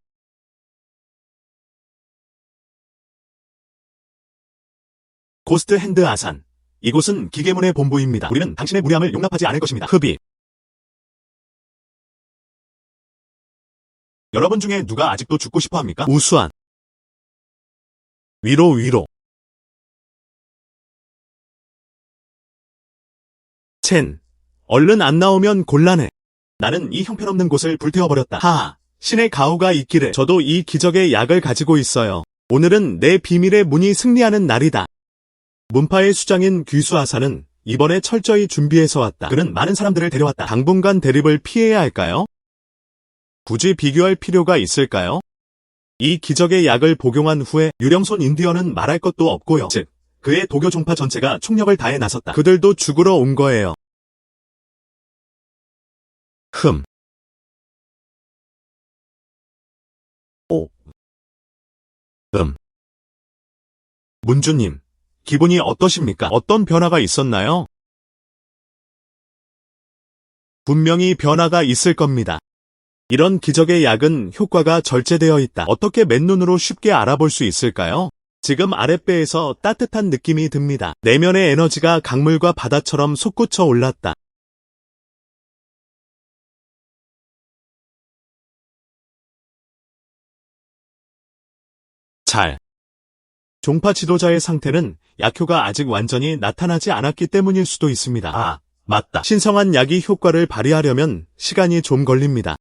Speaker 1: 고스트 핸드 아산. 이곳은 기계문의 본부입니다. 우리는 당신의 무례함을 용납하지 않을 것입니다. 여러분 중에 누가 아직도 죽고 싶어 합니까? 우수한. 위로. 첸, 얼른 안 나오면 곤란해. 나는 이 형편없는 곳을 불태워버렸다. 하하, 신의 가호가 있기를. 저도 이 기적의 약을 가지고 있어요. 오늘은 내 비밀의 문이 승리하는 날이다. 문파의 수장인 귀수아사는 이번에 철저히 준비해서 왔다. 그는 많은 사람들을 데려왔다. 당분간 대립을 피해야 할까요? 굳이 비교할 필요가 있을까요? 이 기적의 약을 복용한 후에 유령손 인디언은 말할 것도 없고요. 즉, 그의 도교 종파 전체가 총력을 다해 나섰다. 그들도 죽으러 온 거예요. 문주님, 기분이 어떠십니까? 어떤 변화가 있었나요? 분명히 변화가 있을 겁니다. 이런 기적의 약은 효과가 절제되어 있다. 어떻게 맨눈으로 쉽게 알아볼 수 있을까요? 지금 아랫배에서 따뜻한 느낌이 듭니다. 내면의 에너지가 강물과 바다처럼 솟구쳐 올랐다. 종파 지도자의 상태는 약효가 아직 완전히 나타나지 않았기 때문일 수도 있습니다. 맞다. 신성한 약이 효과를 발휘하려면 시간이 좀 걸립니다.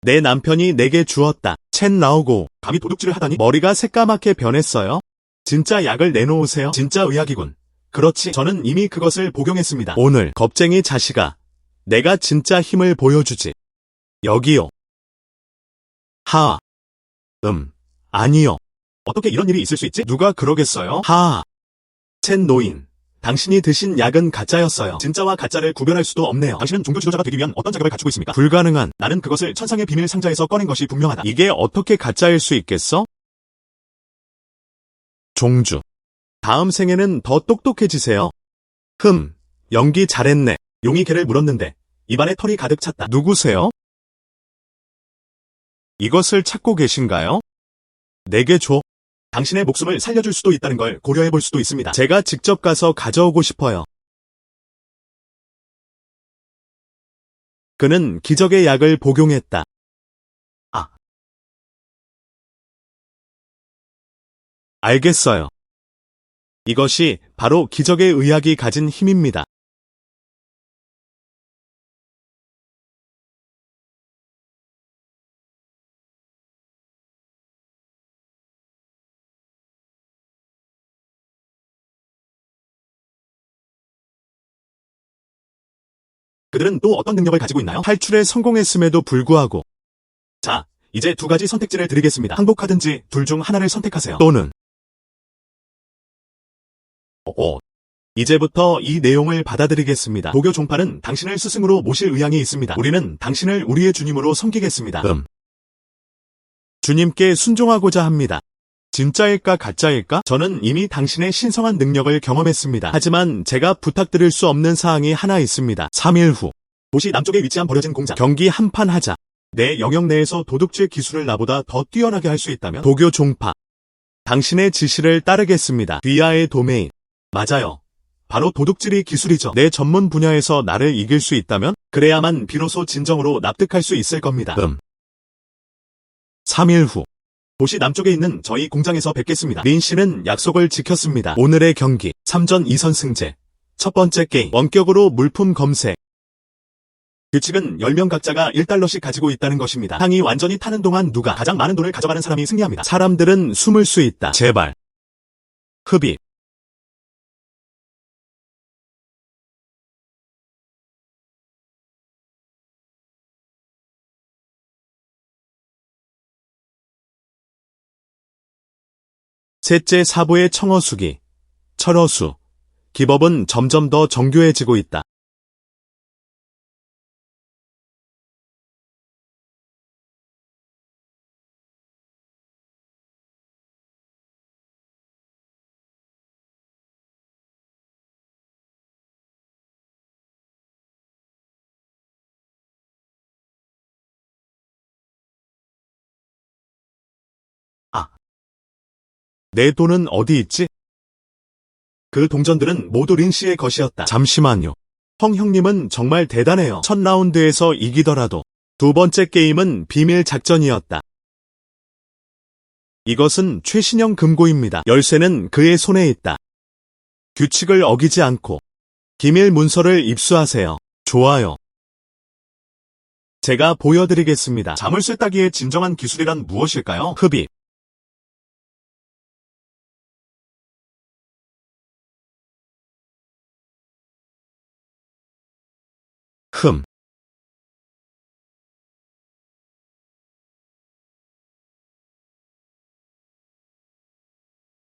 Speaker 1: 내 남편이 내게 주었다. 첸 나오고. 감히 도둑질을 하다니? 머리가 새까맣게 변했어요? 진짜 약을 내놓으세요. 진짜 의학이군. 그렇지. 저는 이미 그것을 복용했습니다. 오늘 겁쟁이 자식아. 내가 진짜 힘을 보여주지. 여기요. 아니요. 어떻게 이런 일이 있을 수 있지? 누가 그러겠어요? 첸 노인. 당신이 드신 약은 가짜였어요. 진짜와 가짜를 구별할 수도 없네요. 당신은 종교 지도자가 되기 위한 어떤 자격을 갖추고 있습니까? 불가능한. 나는 그것을 천상의 비밀 상자에서 꺼낸 것이 분명하다. 이게 어떻게 가짜일 수 있겠어? 종주. 다음 생에는 더 똑똑해지세요. 연기 잘했네. 용이 개를 물었는데 입안에 털이 가득 찼다. 누구세요? 이것을 찾고 계신가요? 내게 줘. 당신의 목숨을 살려줄 수도 있다는 걸 고려해볼 수도 있습니다. 제가 직접 가서 가져오고 싶어요. 그는 기적의 약을 복용했다. 알겠어요. 이것이 바로 기적의 의학이 가진 힘입니다. 그들은 또 어떤 능력을 가지고 있나요? 탈출에 성공했음에도 불구하고. 자, 이제 두 가지 선택지를 드리겠습니다. 항복하든지 둘 중 하나를 선택하세요. 또는 이제부터 이 내용을 받아들이겠습니다. 도교 종파는 당신을 스승으로 모실 의향이 있습니다. 우리는 당신을 우리의 주님으로 섬기겠습니다. 주님께 순종하고자 합니다. 진짜일까 가짜일까? 저는 이미 당신의 신성한 능력을 경험했습니다. 하지만 제가 부탁드릴 수 없는 사항이 하나 있습니다. 3일 후 도시 남쪽에 위치한 버려진 공장. 경기 한판 하자. 내 영역 내에서 도둑질 기술을 나보다 더 뛰어나게 할 수 있다면? 도교 종파. 당신의 지시를 따르겠습니다. 귀하의 도메인. 맞아요. 바로 도둑질이 기술이죠. 내 전문 분야에서 나를 이길 수 있다면? 그래야만 비로소 진정으로 납득할 수 있을 겁니다. 3일 후 도시 남쪽에 있는 저희 공장에서 뵙겠습니다. 린 씨는 약속을 지켰습니다. 오늘의 경기 3전 2선 승제. 첫 번째 게임 원격으로 물품 검색. 규칙은 10명 각자가 1달러씩 가지고 있다는 것입니다. 상이 완전히 타는 동안 누가 가장 많은 돈을 가져가는 사람이 승리합니다. 사람들은 숨을 수 있다. 제발. 흡입. 셋째 사부의 청어수기. 철어수. 기법은 점점 더 정교해지고 있다. 아. 내 돈은 어디 있지? 그 동전들은 모두 린 씨의 것이었다. 잠시만요. 형님은 정말 대단해요. 첫 라운드에서 이기더라도. 두 번째 게임은 비밀 작전이었다. 이것은 최신형 금고입니다. 열쇠는 그의 손에 있다. 규칙을 어기지 않고 기밀 문서를 입수하세요. 좋아요. 제가 보여드리겠습니다. 자물쇠 따기의 진정한 기술이란 무엇일까요? 흡입. 흠.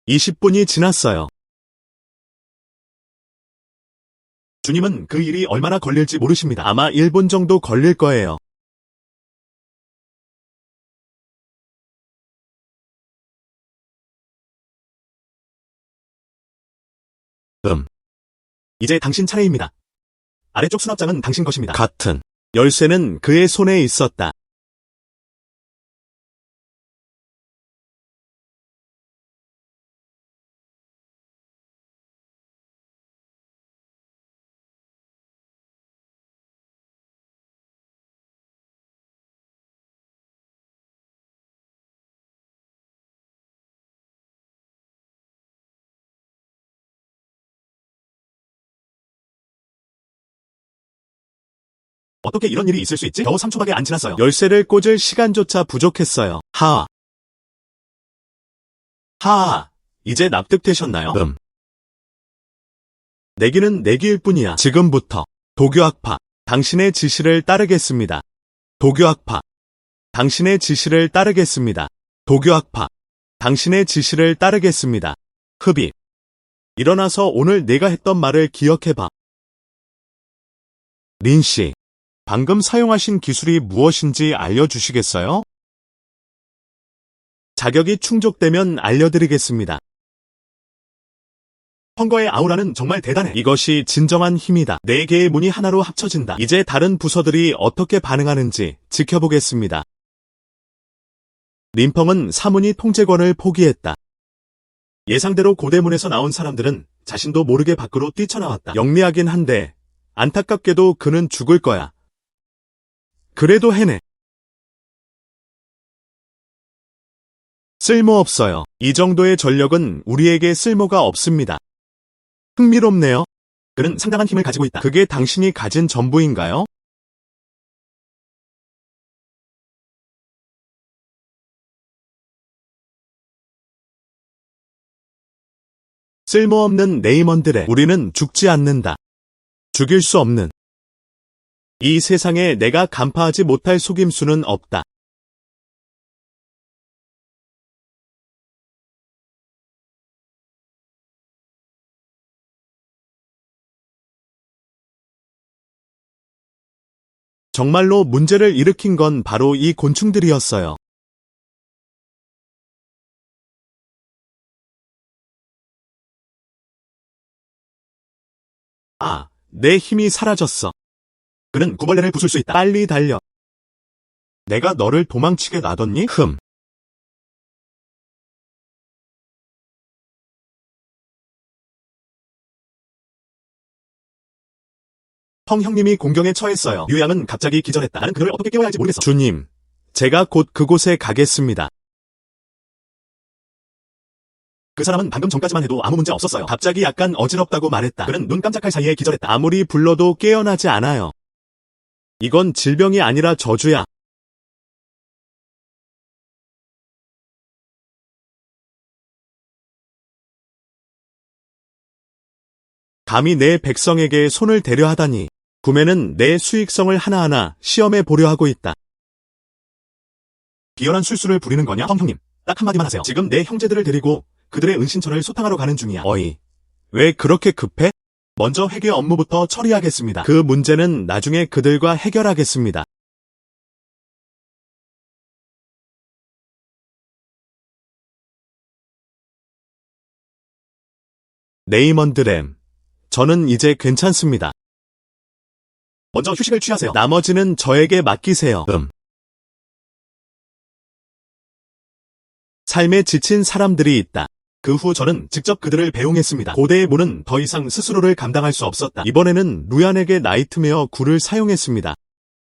Speaker 1: 20분이 지났어요. 주님은 그 일이 얼마나 걸릴지 모르십니다. 아마 1분 정도 걸릴 거예요. 이제 당신 차례입니다. 아래쪽 수납장은 당신 것입니다. 같은. 열쇠는 그의 손에 있었다. 어떻게 이런 일이 있을 수 있지? 겨우 3초밖에 안 지났어요. 열쇠를 꽂을 시간조차 부족했어요. 이제 납득되셨나요? 내기는 내기일 뿐이야. 지금부터 도교학파, 당신의 지시를 따르겠습니다. 도교학파, 당신의 지시를 따르겠습니다. 도교학파, 당신의 지시를 따르겠습니다. 흡입. 일어나서 오늘 내가 했던 말을 기억해봐. 린 씨, 방금 사용하신 기술이 무엇인지 알려주시겠어요? 자격이 충족되면 알려드리겠습니다. 헝거의 아우라는 정말 대단해. 이것이 진정한 힘이다. 4개의 문이 하나로 합쳐진다. 이제 다른 부서들이 어떻게 반응하는지 지켜보겠습니다. 림펑은 사문이 통제권을 포기했다. 예상대로 고대문에서 나온 사람들은 자신도 모르게 밖으로 뛰쳐나왔다. 영리하긴 한데 안타깝게도 그는 죽을 거야. 그래도 해내. 쓸모없어요. 이 정도의 전력은 우리에게 쓸모가 없습니다. 흥미롭네요. 그는 상당한 힘을 가지고 있다. 그게 당신이 가진 전부인가요? 쓸모없는 네이먼들에 우리는 죽지 않는다. 죽일 수 없는. 이 세상에 내가 간파하지 못할 속임수는 없다. 정말로 문제를 일으킨 건 바로 이 곤충들이었어요. 아, 내 힘이 사라졌어. 그는 구벌레를 부술 수 있다. 빨리 달려. 내가 너를 도망치게 놔뒀니? 형님이 공경에 처했어요. 류양은 갑자기 기절했다. 나는 그를 어떻게 깨워야 할지 모르겠어. 주님, 제가 곧 그곳에 가겠습니다. 그 사람은 방금 전까지만 해도 아무 문제 없었어요. 갑자기 약간 어지럽다고 말했다. 그는 눈 깜짝할 사이에 기절했다. 아무리 불러도 깨어나지 않아요. 이건 질병이 아니라 저주야. 감히 내 백성에게 손을 대려 하다니. 구매는 내 수익성을 하나하나 시험해 보려 하고 있다. 비열한 술수를 부리는 거냐? 형님, 딱 한마디만 하세요. 지금 내 형제들을 데리고 그들의 은신처를 소탕하러 가는 중이야. 어이, 왜 그렇게 급해? 먼저 회계 업무부터 처리하겠습니다. 그 문제는 나중에 그들과 해결하겠습니다. 네이먼드램, 저는 이제 괜찮습니다. 먼저 휴식을 취하세요. 나머지는 저에게 맡기세요. 삶에 지친 사람들이 있다. 그 후 저는 직접 그들을 배웅했습니다. 고대의 문은 더 이상 스스로를 감당할 수 없었다. 이번에는 루얀에게 나이트메어 굴을 사용했습니다.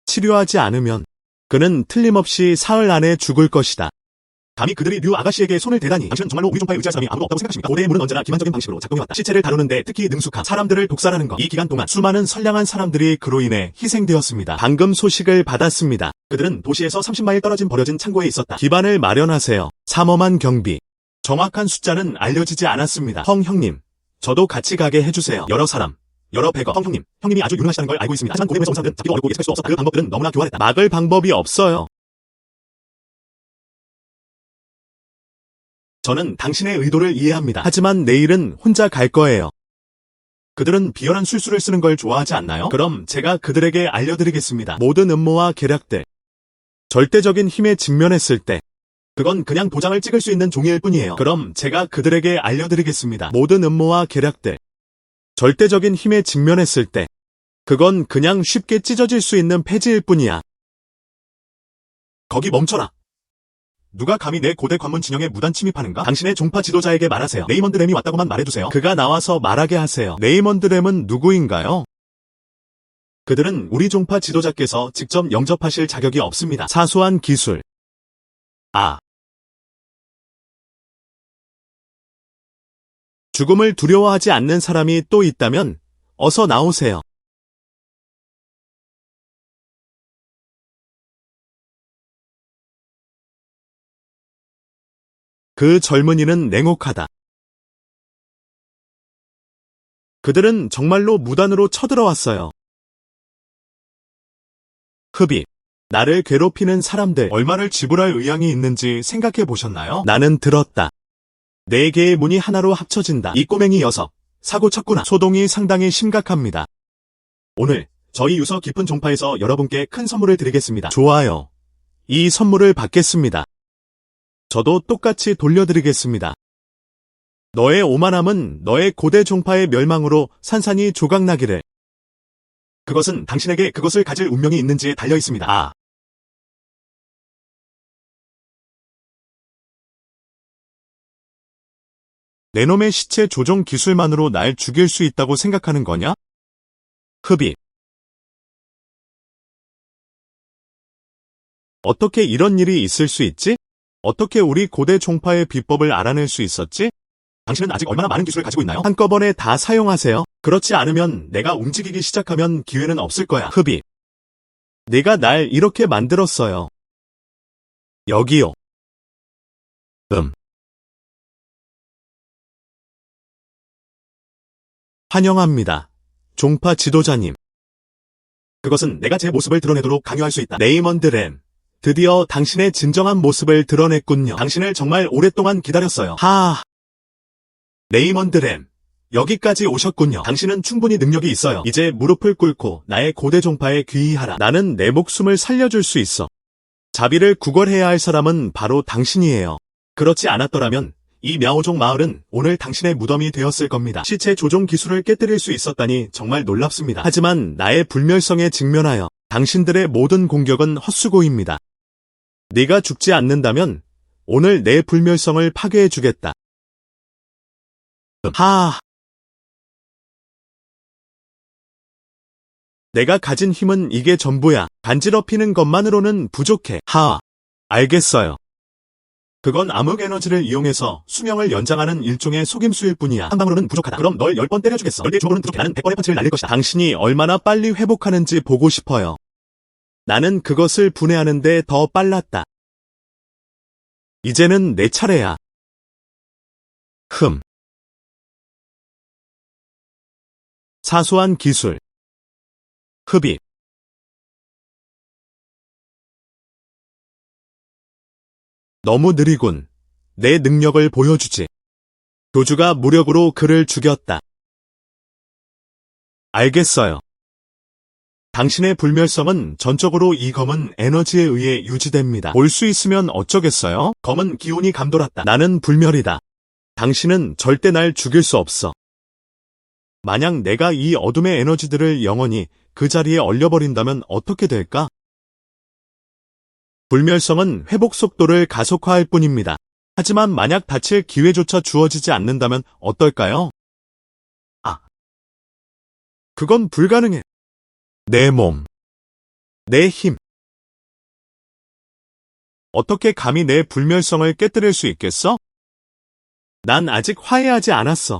Speaker 1: 치료하지 않으면 그는 틀림없이 사흘 안에 죽을 것이다. 감히 그들이 류 아가씨에게 손을 대다니. 당신은 정말로 우리 종파에 의지할 사람이 아무도 없다고 생각하십니까? 고대의 문은 언제나 기만적인 방식으로 작동해왔다. 시체를 다루는데 특히 능숙한 사람들을 독살하는 것. 이 기간 동안 수많은 선량한 사람들이 그로 인해 희생되었습니다. 방금 소식을 받았습니다. 그들은 도시에서 30마일 떨어진 버려진 창고에 있었다. 기반을 마련하세요. 삼엄한 경비. 정확한 숫자는 알려지지 않았습니다. 형님, 저도 같이 가게 해주세요. 여러 사람, 여러 백어. 형님이 아주 유능하시다는 걸 알고 있습니다. 하지만 고대문에서 온 사람들은 잡기도 어렵고 예측할 수 없었다. 그 방법들은 너무나 교활했다. 막을 방법이 없어요. 저는 당신의 의도를 이해합니다. 하지만 내일은 혼자 갈 거예요. 그들은 비열한 술수를 쓰는 걸 좋아하지 않나요? 그럼 제가 그들에게 알려드리겠습니다. 모든 음모와 계략들. 절대적인 힘에 직면했을 때 그건 그냥 도장을 찍을 수 있는 종이일 뿐이에요. 그럼 제가 그들에게 알려드리겠습니다. 모든 음모와 계략들. 절대적인 힘에 직면했을 때 그건 그냥 쉽게 찢어질 수 있는 폐지일 뿐이야. 거기 멈춰라. 누가 감히 내 고대 관문 진영에 무단 침입하는가? 당신의 종파 지도자에게 말하세요. 네이먼드램이 왔다고만 말해주세요. 그가 나와서 말하게 하세요. 네이먼드램은 누구인가요? 그들은 우리 종파 지도자께서 직접 영접하실 자격이 없습니다. 사소한 기술. 죽음을 두려워하지 않는 사람이 또 있다면 어서 나오세요. 그 젊은이는 냉혹하다. 그들은 정말로 무단으로 쳐들어왔어요. 흡입. 나를 괴롭히는 사람들 얼마를 지불할 의향이 있는지 생각해 보셨나요? 나는 들었다. 4개의 문이 하나로 합쳐진다. 이 꼬맹이 녀석, 사고 쳤구나. 소동이 상당히 심각합니다. 오늘 저희 유서 깊은 종파에서 여러분께 큰 선물을 드리겠습니다. 좋아요. 이 선물을 받겠습니다. 저도 똑같이 돌려드리겠습니다. 너의 오만함은 너의 고대 종파의 멸망으로 산산이 조각나기를. 그것은 당신에게 그것을 가질 운명이 있는지에 달려 있습니다. 내 놈의 시체 조종 기술만으로 날 죽일 수 있다고 생각하는 거냐? 흡입. 어떻게 이런 일이 있을 수 있지? 어떻게 우리 고대 종파의 비법을 알아낼 수 있었지? 당신은 아직 얼마나 많은 기술을 가지고 있나요? 한꺼번에 다 사용하세요. 그렇지 않으면 내가 움직이기 시작하면 기회는 없을 거야. 흡입. 내가 날 이렇게 만들었어요. 여기요. 환영합니다. 종파 지도자님. 그것은 내가 제 모습을 드러내도록 강요할 수 있다. 네이먼드램. 드디어 당신의 진정한 모습을 드러냈군요. 당신을 정말 오랫동안 기다렸어요. 네이먼드램. 여기까지 오셨군요. 당신은 충분히 능력이 있어요. 이제 무릎을 꿇고 나의 고대 종파에 귀의하라. 나는 내 목숨을 살려줄 수 있어. 자비를 구걸해야 할 사람은 바로 당신이에요. 그렇지 않았더라면 이 мя오종 마을은 오늘 당신의 무덤이 되었을 겁니다. 시체 조종 기술을 깨뜨릴 수 있었다니 정말 놀랍습니다. 하지만 나의 불멸성에 직면하여 당신들의 모든 공격은 헛수고입니다. 네가 죽지 않는다면 오늘 내 불멸성을 파괴해주겠다. 하하. 내가 가진 힘은 이게 전부야. 간지럽히는 것만으로는 부족해. 하하. 알겠어요. 그건 암흑 에너지를 이용해서 수명을 연장하는 일종의 속임수일 뿐이야. 한 방으로는 부족하다. 그럼 널 10번 때려주겠어. 10개 주먹으로는 부족해. 나는 100번의 펀치를 날릴 것이다. 당신이 얼마나 빨리 회복하는지 보고 싶어요. 나는 그것을 분해하는데 더 빨랐다. 이제는 내 차례야. 사소한 기술. 흡입. 너무 느리군. 내 능력을 보여주지. 교주가 무력으로 그를 죽였다. 알겠어요. 당신의 불멸성은 전적으로 이 검은 에너지에 의해 유지됩니다. 볼 수 있으면 어쩌겠어요? 검은 기운이 감돌았다. 나는 불멸이다. 당신은 절대 날 죽일 수 없어. 만약 내가 이 어둠의 에너지들을 영원히 그 자리에 얼려버린다면 어떻게 될까? 불멸성은 회복 속도를 가속화할 뿐입니다. 하지만 만약 다칠 기회조차 주어지지 않는다면 어떨까요? 그건 불가능해. 내 몸, 내 힘. 어떻게 감히 내 불멸성을 깨뜨릴 수 있겠어? 난 아직 화해하지 않았어.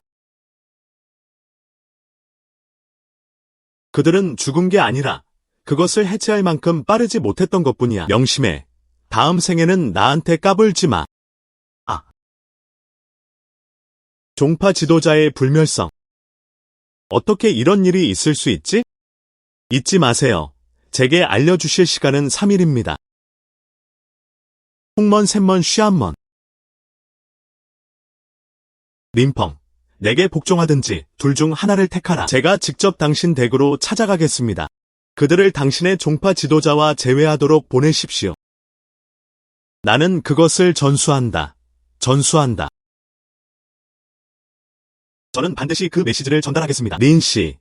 Speaker 1: 그들은 죽은 게 아니라 그것을 해체할 만큼 빠르지 못했던 것뿐이야. 명심해. 다음 생에는 나한테 까불지 마. 종파 지도자의 불멸성. 어떻게 이런 일이 있을 수 있지? 잊지 마세요. 제게 알려주실 시간은 3일입니다. 홍먼 샘먼 쉬한먼. 림펑. 내게 복종하든지 둘 중 하나를 택하라. 제가 직접 당신 댁으로 찾아가겠습니다. 그들을 당신의 종파 지도자와 제외하도록 보내십시오. 나는 그것을 전수한다. 전수한다. 저는 반드시 그 메시지를 전달하겠습니다. 린 씨.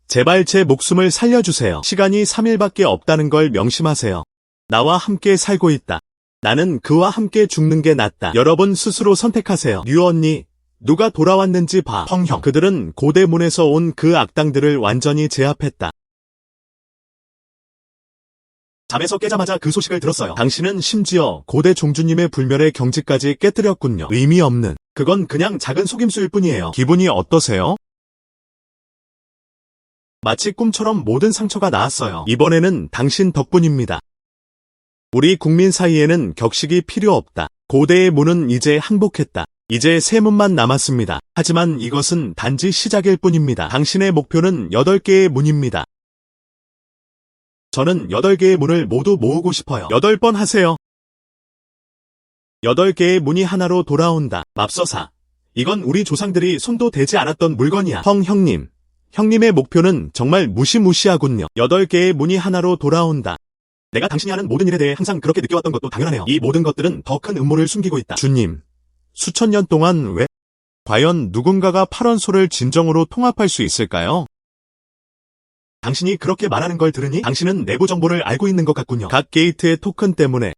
Speaker 1: 제발 제 목숨을 살려주세요. 시간이 3일밖에 없다는 걸 명심하세요. 나와 함께 살고 있다. 나는 그와 함께 죽는 게 낫다. 여러분 스스로 선택하세요. 류 언니. 누가 돌아왔는지 봐. 펑형. 그들은 고대문에서 온 그 악당들을 완전히 제압했다. 잠에서 깨자마자 그 소식을 들었어요. 당신은 심지어 고대 종주님의 불멸의 경지까지 깨뜨렸군요. 의미 없는. 그건 그냥 작은 속임수일 뿐이에요. 기분이 어떠세요? 마치 꿈처럼 모든 상처가 나았어요. 이번에는 당신 덕분입니다. 우리 국민 사이에는 격식이 필요 없다. 고대의 문은 이제 항복했다. 이제 세 문만 남았습니다. 하지만 이것은 단지 시작일 뿐입니다. 당신의 목표는 8개의 문입니다. 저는 8개의 문을 모두 모으고 싶어요. 8번 하세요. 8개의 문이 하나로 돌아온다. 맙소사. 이건 우리 조상들이 손도 대지 않았던 물건이야. 형님. 형님의 목표는 정말 무시무시하군요. 8개의 문이 하나로 돌아온다. 내가 당신이 하는 모든 일에 대해 항상 그렇게 느껴왔던 것도 당연하네요. 이 모든 것들은 더 큰 음모를 숨기고 있다. 주님. 수천 년 동안 왜? 과연 누군가가 파런소를 진정으로 통합할 수 있을까요? 당신이 그렇게 말하는 걸 들으니 당신은 내부 정보를 알고 있는 것 같군요. 각 게이트의 토큰 때문에.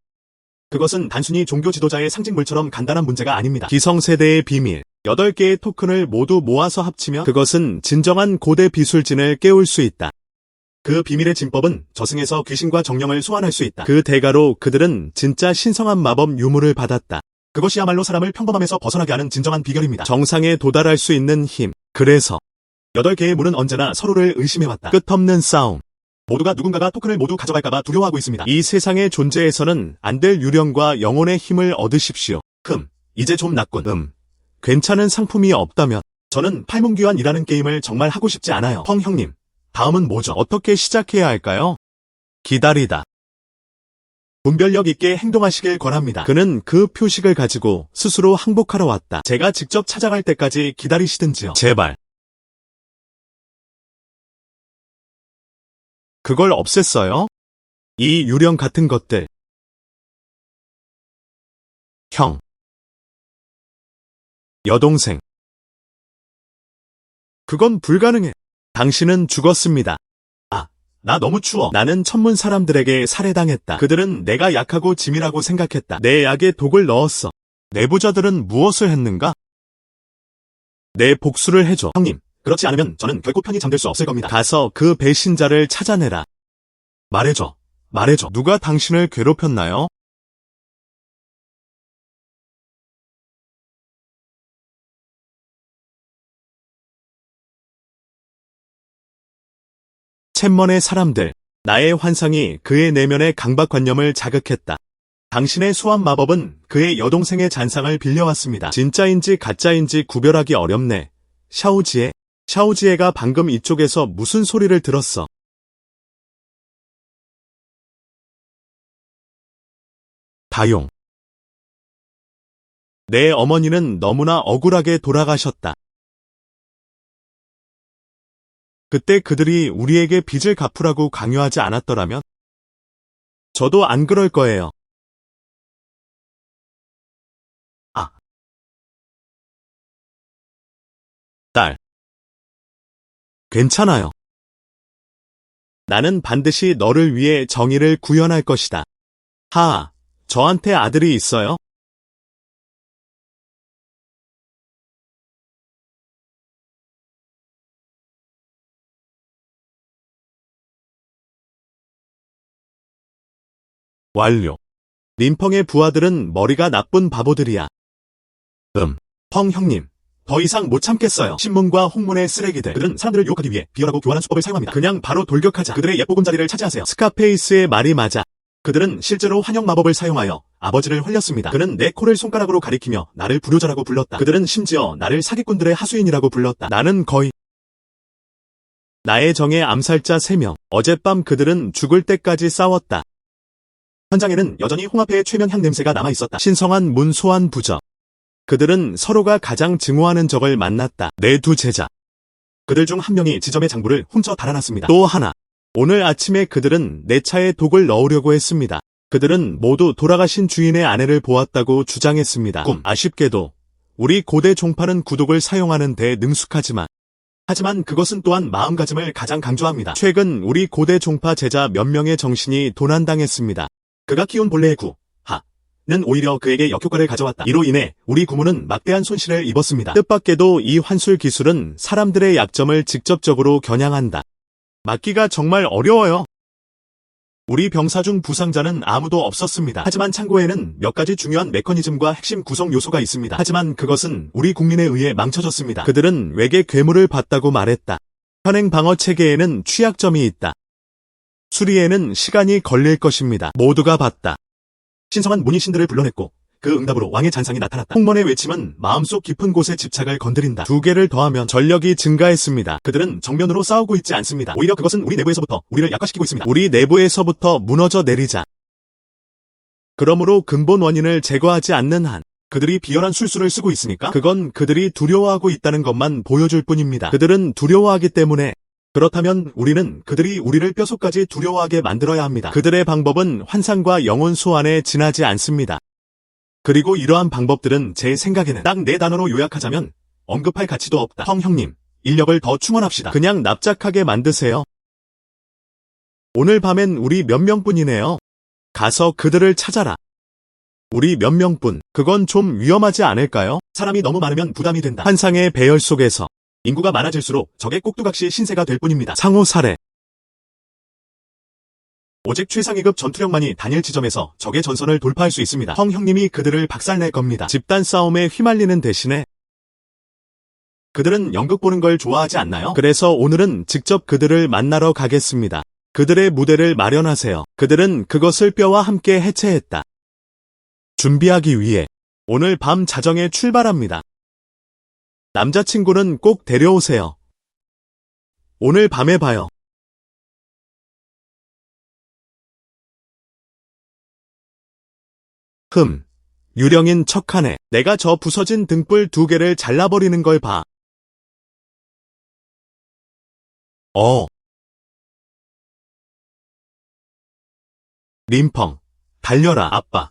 Speaker 1: 그것은 단순히 종교 지도자의 상징물처럼 간단한 문제가 아닙니다. 기성세대의 비밀. 8개의 토큰을 모두 모아서 합치면 그것은 진정한 고대 비술진을 깨울 수 있다. 그 비밀의 진법은 저승에서 귀신과 정령을 소환할 수 있다. 그 대가로 그들은 진짜 신성한 마법 유물을 받았다. 그것이야말로 사람을 평범함에서 벗어나게 하는 진정한 비결입니다. 정상에 도달할 수 있는 힘. 그래서 8개의 문은 언제나 서로를 의심해왔다. 끝없는 싸움. 모두가 누군가가 토큰을 모두 가져갈까봐 두려워하고 있습니다. 이 세상의 존재에서는 안 될 유령과 영혼의 힘을 얻으십시오. 이제 좀 낫군. 괜찮은 상품이 없다면 저는 팔문귀환이라는 게임을 정말 하고 싶지 않아요. 형님. 다음은 뭐죠? 어떻게 시작해야 할까요? 기다리다. 분별력 있게 행동하시길 권합니다. 그는 그 표식을 가지고 스스로 항복하러 왔다. 제가 직접 찾아갈 때까지 기다리시든지요. 제발. 그걸 없앴어요? 이 유령 같은 것들. 형. 여동생. 그건 불가능해. 당신은 죽었습니다. 아, 나 너무 추워. 나는 천문 사람들에게 살해당했다. 그들은 내가 약하고 짐이라고 생각했다. 내 약에 독을 넣었어. 내부자들은 무엇을 했는가? 내 복수를 해줘. 형님, 그렇지 않으면 저는 결코 편히 잠들 수 없을 겁니다. 가서 그 배신자를 찾아내라. 말해줘. 말해줘. 누가 당신을 괴롭혔나요? 챔먼의 사람들. 나의 환상이 그의 내면의 강박관념을 자극했다. 당신의 수환 마법은 그의 여동생의 잔상을 빌려왔습니다. 진짜인지 가짜인지 구별하기 어렵네. 샤오지에. 샤오지에가 방금 이쪽에서 무슨 소리를 들었어? 다용. 내 어머니는 너무나 억울하게 돌아가셨다. 그때 그들이 우리에게 빚을 갚으라고 강요하지 않았더라면? 저도 안 그럴 거예요. 아, 딸. 괜찮아요. 나는 반드시 너를 위해 정의를 구현할 것이다. 하하, 저한테 아들이 있어요? 완료. 림펑의 부하들은 머리가 나쁜 바보들이야. 펑 형님. 더 이상 못 참겠어요. 신문과 홍문의 쓰레기들. 그들은 사람들을 유혹하기 위해 비열하고 교활한 수법을 사용합니다. 그냥 바로 돌격하자. 그들의 옛보금자리를 차지하세요. 스카페이스의 말이 맞아. 그들은 실제로 환영 마법을 사용하여 아버지를 홀렸습니다. 그는 내 코를 손가락으로 가리키며 나를 불효자라고 불렀다. 그들은 심지어 나를 사기꾼들의 하수인이라고 불렀다. 나는 거의 나의 정의 암살자 3명. 어젯밤 그들은 죽을 때까지 싸웠다. 현장에는 여전히 홍합회의 최면 향 냄새가 남아있었다. 신성한 문 소환 부적. 그들은 서로가 가장 증오하는 적을 만났다. 내 두 제자. 그들 중 한 명이 지점의 장부를 훔쳐 달아났습니다. 또 하나. 오늘 아침에 그들은 내 차에 독을 넣으려고 했습니다. 그들은 모두 돌아가신 주인의 아내를 보았다고 주장했습니다. 아쉽게도 우리 고대 종파는 구독을 사용하는 데 능숙하지만 그것은 또한 마음가짐을 가장 강조합니다. 최근 우리 고대 종파 제자 몇 명의 정신이 도난당했습니다. 그가 키운 본래의 는 오히려 그에게 역효과를 가져왔다. 이로 인해 우리 구문은 막대한 손실을 입었습니다. 뜻밖에도 이 환술 기술은 사람들의 약점을 직접적으로 겨냥한다. 막기가 정말 어려워요. 우리 병사 중 부상자는 아무도 없었습니다. 하지만 창고에는 몇 가지 중요한 메커니즘과 핵심 구성 요소가 있습니다. 하지만 그것은 우리 국민에 의해 망쳐졌습니다. 그들은 외계 괴물을 봤다고 말했다. 현행 방어 체계에는 취약점이 있다. 수리에는 시간이 걸릴 것입니다. 모두가 봤다. 신성한 문이 신들을 불러냈고 그 응답으로 왕의 잔상이 나타났다. 홍문의 외침은 마음속 깊은 곳의 집착을 건드린다. 2개를 더하면 전력이 증가했습니다. 그들은 정면으로 싸우고 있지 않습니다. 오히려 그것은 우리 내부에서부터 우리를 약화시키고 있습니다. 우리 내부에서부터 무너져 내리자. 그러므로 근본 원인을 제거하지 않는 한 그들이 비열한 술수를 쓰고 있으니까 그건 그들이 두려워하고 있다는 것만 보여줄 뿐입니다. 그들은 두려워하기 때문에 그렇다면 우리는 그들이 우리를 뼛속까지 두려워하게 만들어야 합니다. 그들의 방법은 환상과 영혼 소환에 지나지 않습니다. 그리고 이러한 방법들은 제 생각에는 딱 4단어로 요약하자면 언급할 가치도 없다. 펑 형님, 인력을 더 충원합시다. 그냥 납작하게 만드세요. 오늘 밤엔 우리 몇 명뿐이네요. 가서 그들을 찾아라. 우리 몇 명뿐. 그건 좀 위험하지 않을까요? 사람이 너무 많으면 부담이 된다. 환상의 배열 속에서 인구가 많아질수록 적의 꼭두각시 신세가 될 뿐입니다. 상호 살해. 오직 최상위급 전투력만이 단일 지점에서 적의 전선을 돌파할 수 있습니다. 펑 형님이 그들을 박살낼 겁니다. 집단 싸움에 휘말리는 대신에 그들은 연극 보는 걸 좋아하지 않나요? 그래서 오늘은 직접 그들을 만나러 가겠습니다. 그들의 무대를 마련하세요. 그들은 그것을 뼈와 함께 해체했다. 준비하기 위해 오늘 밤 자정에 출발합니다. 남자친구는 꼭 데려오세요. 오늘 밤에 봐요. 유령인 척하네. 내가 저 부서진 등불 2개를 잘라버리는 걸 봐. 림펑. 달려라, 아빠.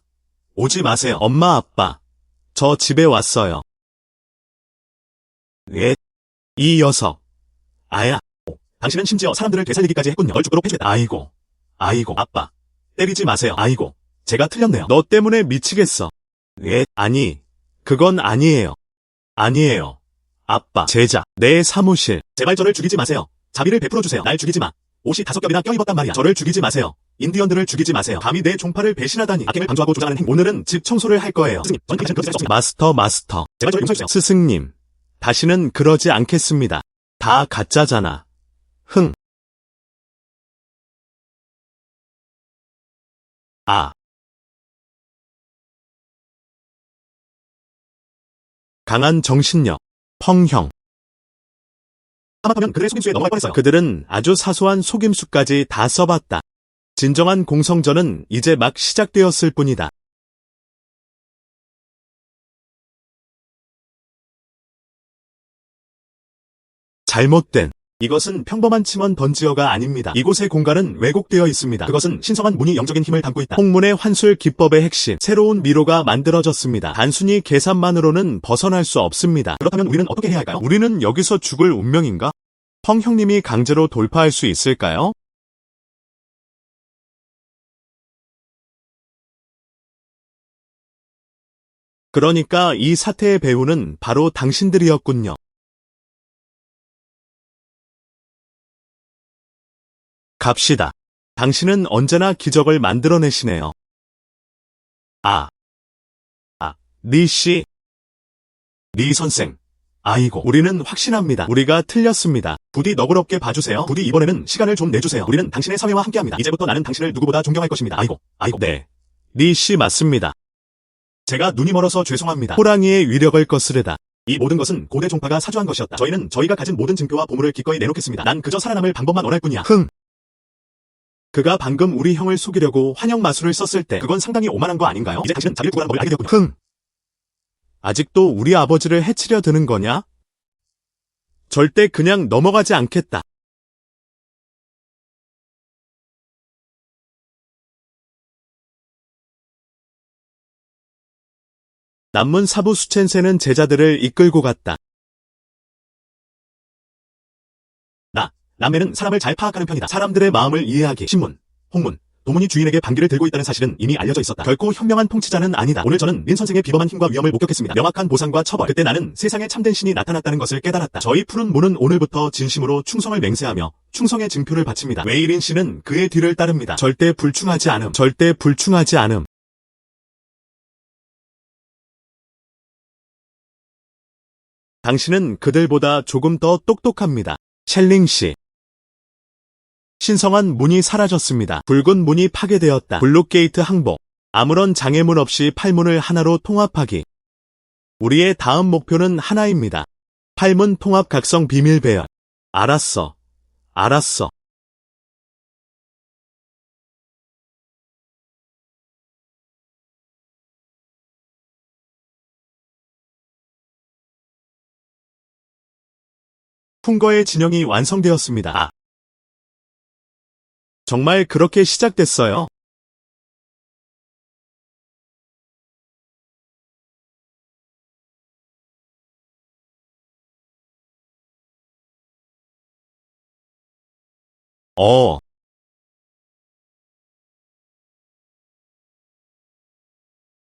Speaker 1: 오지 마세요. 엄마, 아빠. 저 집에 왔어요. 예. 이 녀석. 아야. 당신은 심지어 사람들을 되살리기까지 했군요. 널 죽도록 해주겠다. 아이고, 아빠. 때리지 마세요. 아이고, 제가 틀렸네요. 너 때문에 미치겠어. 예, 아니, 그건 아니에요. 아니에요. 아빠, 제자, 내 사무실. 제발 저를 죽이지 마세요. 자비를 베풀어주세요. 날 죽이지 마. 옷이 5겹이나 껴입었단 말이야. 저를 죽이지 마세요. 인디언들을 죽이지 마세요. 감히 내 종파를 배신하다니. 악행을 방조하고 조장하는 행위. 오늘은 집 청소를 할 거예요. 스승님, 전 당신 그러지 않습니다. 마스터. 제발 저를 용서해주세요. 스승님, 다시는 그러지 않겠습니다. 다 가짜잖아. 흥. 아. 강한 정신력. 펑형. 하마터면 그들의 속임수에 넘어갈 뻔했어요. 그들은 아주 사소한 속임수까지 다 써봤다. 진정한 공성전은 이제 막 시작되었을 뿐이다. 잘못된. 이것은 평범한 침원 던지어가 아닙니다. 이곳의 공간은 왜곡되어 있습니다. 그것은 신성한 문이 영적인 힘을 담고 있다. 홍문의 환술 기법의 핵심, 새로운 미로가 만들어졌습니다. 단순히 계산만으로는 벗어날 수 없습니다. 그렇다면 우리는 어떻게 해야 할까요? 우리는 여기서 죽을 운명인가? 펑 형님이 강제로 돌파할 수 있을까요? 그러니까 이 사태의 배우는 바로 당신들이었군요. 갑시다. 당신은 언제나 기적을 만들어내시네요. 리 씨. 리 선생. 아이고, 우리는 확신합니다. 우리가 틀렸습니다. 부디 너그럽게 봐주세요. 부디 이번에는 시간을 좀 내주세요. 우리는 당신의 사회와 함께합니다. 이제부터 나는 당신을 누구보다 존경할 것입니다. 아이고. 네. 리 씨 맞습니다. 제가 눈이 멀어서 죄송합니다. 호랑이의 위력을 거스르다. 이 모든 것은 고대 종파가 사주한 것이었다. 저희는 저희가 가진 모든 증표와 보물을 기꺼이 내놓겠습니다. 난 그저 살아남을 방법만 원할 뿐이야. 흥. 그가 방금 우리 형을 속이려고 환영 마술을 썼을 때 그건 상당히 오만한 거 아닌가요? 이제 당신은 자기를 구하는 법을 알게 되었군요. 흥. 아직도 우리 아버지를 해치려 드는 거냐? 절대 그냥 넘어가지 않겠다. 남문 사부 수첸세는 제자들을 이끌고 갔다. 남매는 사람을 잘 파악하는 편이다. 사람들의 마음을 이해하기. 신문, 홍문, 도문이 주인에게 반기를 들고 있다는 사실은 이미 알려져 있었다. 결코 현명한 통치자는 아니다. 오늘 저는 린 선생의 비범한 힘과 위험을 목격했습니다. 명확한 보상과 처벌. 그때 나는 세상에 참된 신이 나타났다는 것을 깨달았다. 저희 푸른 문은 오늘부터 진심으로 충성을 맹세하며 충성의 증표를 바칩니다. 웨이린 씨는 그의 뒤를 따릅니다. 절대 불충하지 않음. 절대 불충하지 않음. 당신은 그들보다 조금 더 똑똑합니다. 셸링 씨. 신성한 문이 사라졌습니다. 붉은 문이 파괴되었다. 블록게이트 항복. 아무런 장애물 없이 8문을 하나로 통합하기. 우리의 다음 목표는 하나입니다. 8문 통합 각성 비밀 배열. 알았어. 풍거의 진영이 완성되었습니다. 정말 그렇게 시작됐어요.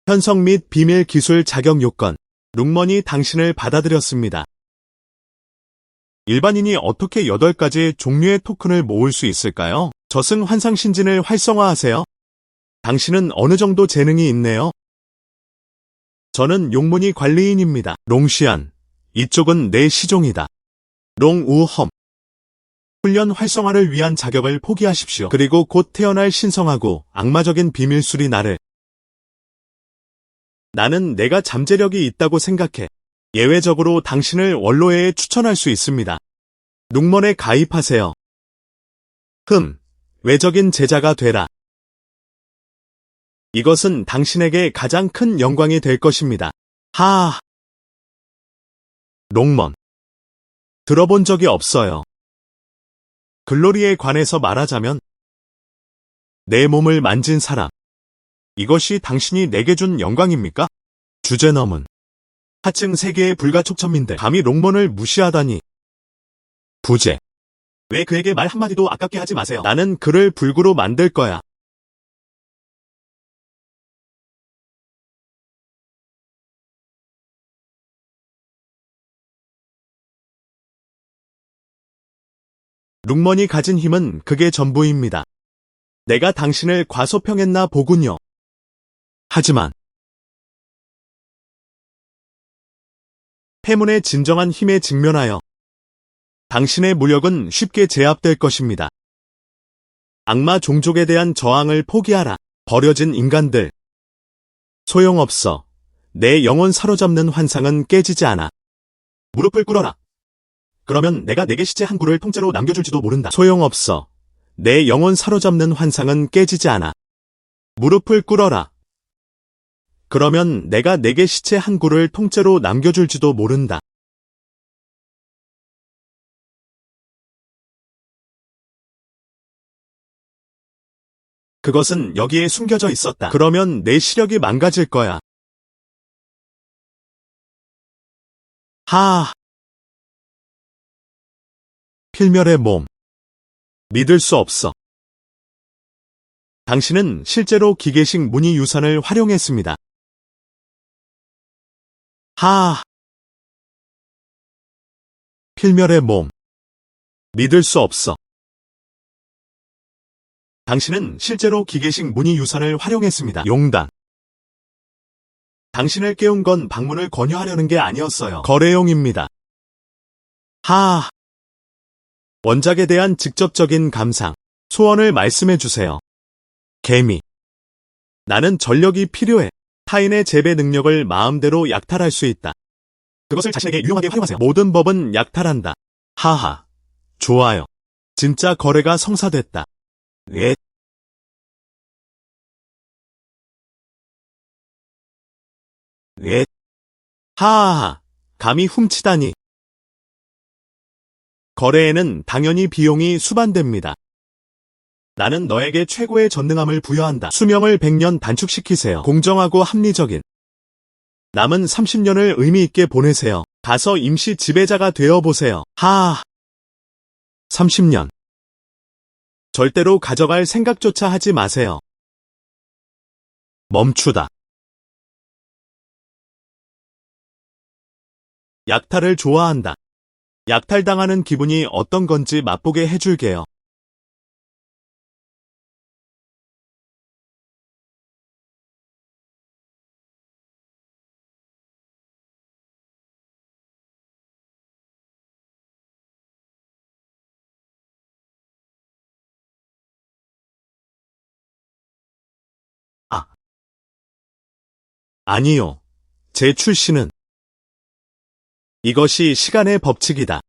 Speaker 1: 편성 및 비밀 기술 자격 요건. 룩먼이 당신을 받아들였습니다. 일반인이 어떻게 8가지 종류의 토큰을 모을 수 있을까요? 저승 환상 신진을 활성화하세요. 당신은 어느 정도 재능이 있네요. 저는 용문이 관리인입니다. 롱시안. 이쪽은 내 시종이다. 롱우험. 훈련 활성화를 위한 자격을 포기하십시오. 그리고 곧 태어날 신성하고 악마적인 비밀술이 나는 내가 잠재력이 있다고 생각해. 예외적으로 당신을 원로회에 추천할 수 있습니다. 룩먼에 가입하세요. 외적인 제자가 되라. 이것은 당신에게 가장 큰 영광이 될 것입니다. 롱먼. 들어본 적이 없어요. 글로리에 관해서 말하자면 내 몸을 만진 사람. 이것이 당신이 내게 준 영광입니까? 주제 넘은 하층 세계의 불가촉천민들 감히 롱먼을 무시하다니. 부재. 왜 그에게 말 한마디도 아깝게 하지 마세요. 나는 그를 불구로 만들 거야. 룩먼이 가진 힘은 그게 전부입니다. 내가 당신을 과소평했나 보군요. 하지만 패문의 진정한 힘에 직면하여 당신의 무력은 쉽게 제압될 것입니다. 악마 종족에 대한 저항을 포기하라. 버려진 인간들. 소용없어. 내 영혼 사로잡는 환상은 깨지지 않아. 무릎을 꿇어라. 그러면 내가 내게 시체 한 구를 통째로 남겨줄지도 모른다. 소용없어. 내 영혼 사로잡는 환상은 깨지지 않아. 무릎을 꿇어라. 그러면 내가 내게 시체 한 구를 통째로 남겨줄지도 모른다. 그것은 여기에 숨겨져 있었다. 그러면 내 시력이 망가질 거야. 하아. 필멸의 몸. 믿을 수 없어. 당신은 실제로 기계식 문의 유산을 활용했습니다. 하아. 필멸의 몸. 믿을 수 없어. 당신은 실제로 기계식 문의 유산을 활용했습니다. 용단. 당신을 깨운 건 방문을 권유하려는 게 아니었어요. 거래용입니다. 하아. 원작에 대한 직접적인 감상. 소원을 말씀해 주세요. 개미. 나는 전력이 필요해. 타인의 재배 능력을 마음대로 약탈할 수 있다. 그것을 자신에게 유용하게 활용하세요. 모든 법은 약탈한다. 하하. 좋아요. 진짜 거래가 성사됐다. 예. 예. 하하하. 감히 훔치다니. 거래에는 당연히 비용이 수반됩니다. 나는 너에게 최고의 전능함을 부여한다. 수명을 100년 단축시키세요. 공정하고 합리적인. 남은 30년을 의미 있게 보내세요. 가서 임시 지배자가 되어보세요. 하하. 30년. 절대로 가져갈 생각조차 하지 마세요. 멈추다. 약탈을 좋아한다. 약탈당하는 기분이 어떤 건지 맛보게 해줄게요. 아. 아니요. 제 출신은 이것이 시간의 법칙이다.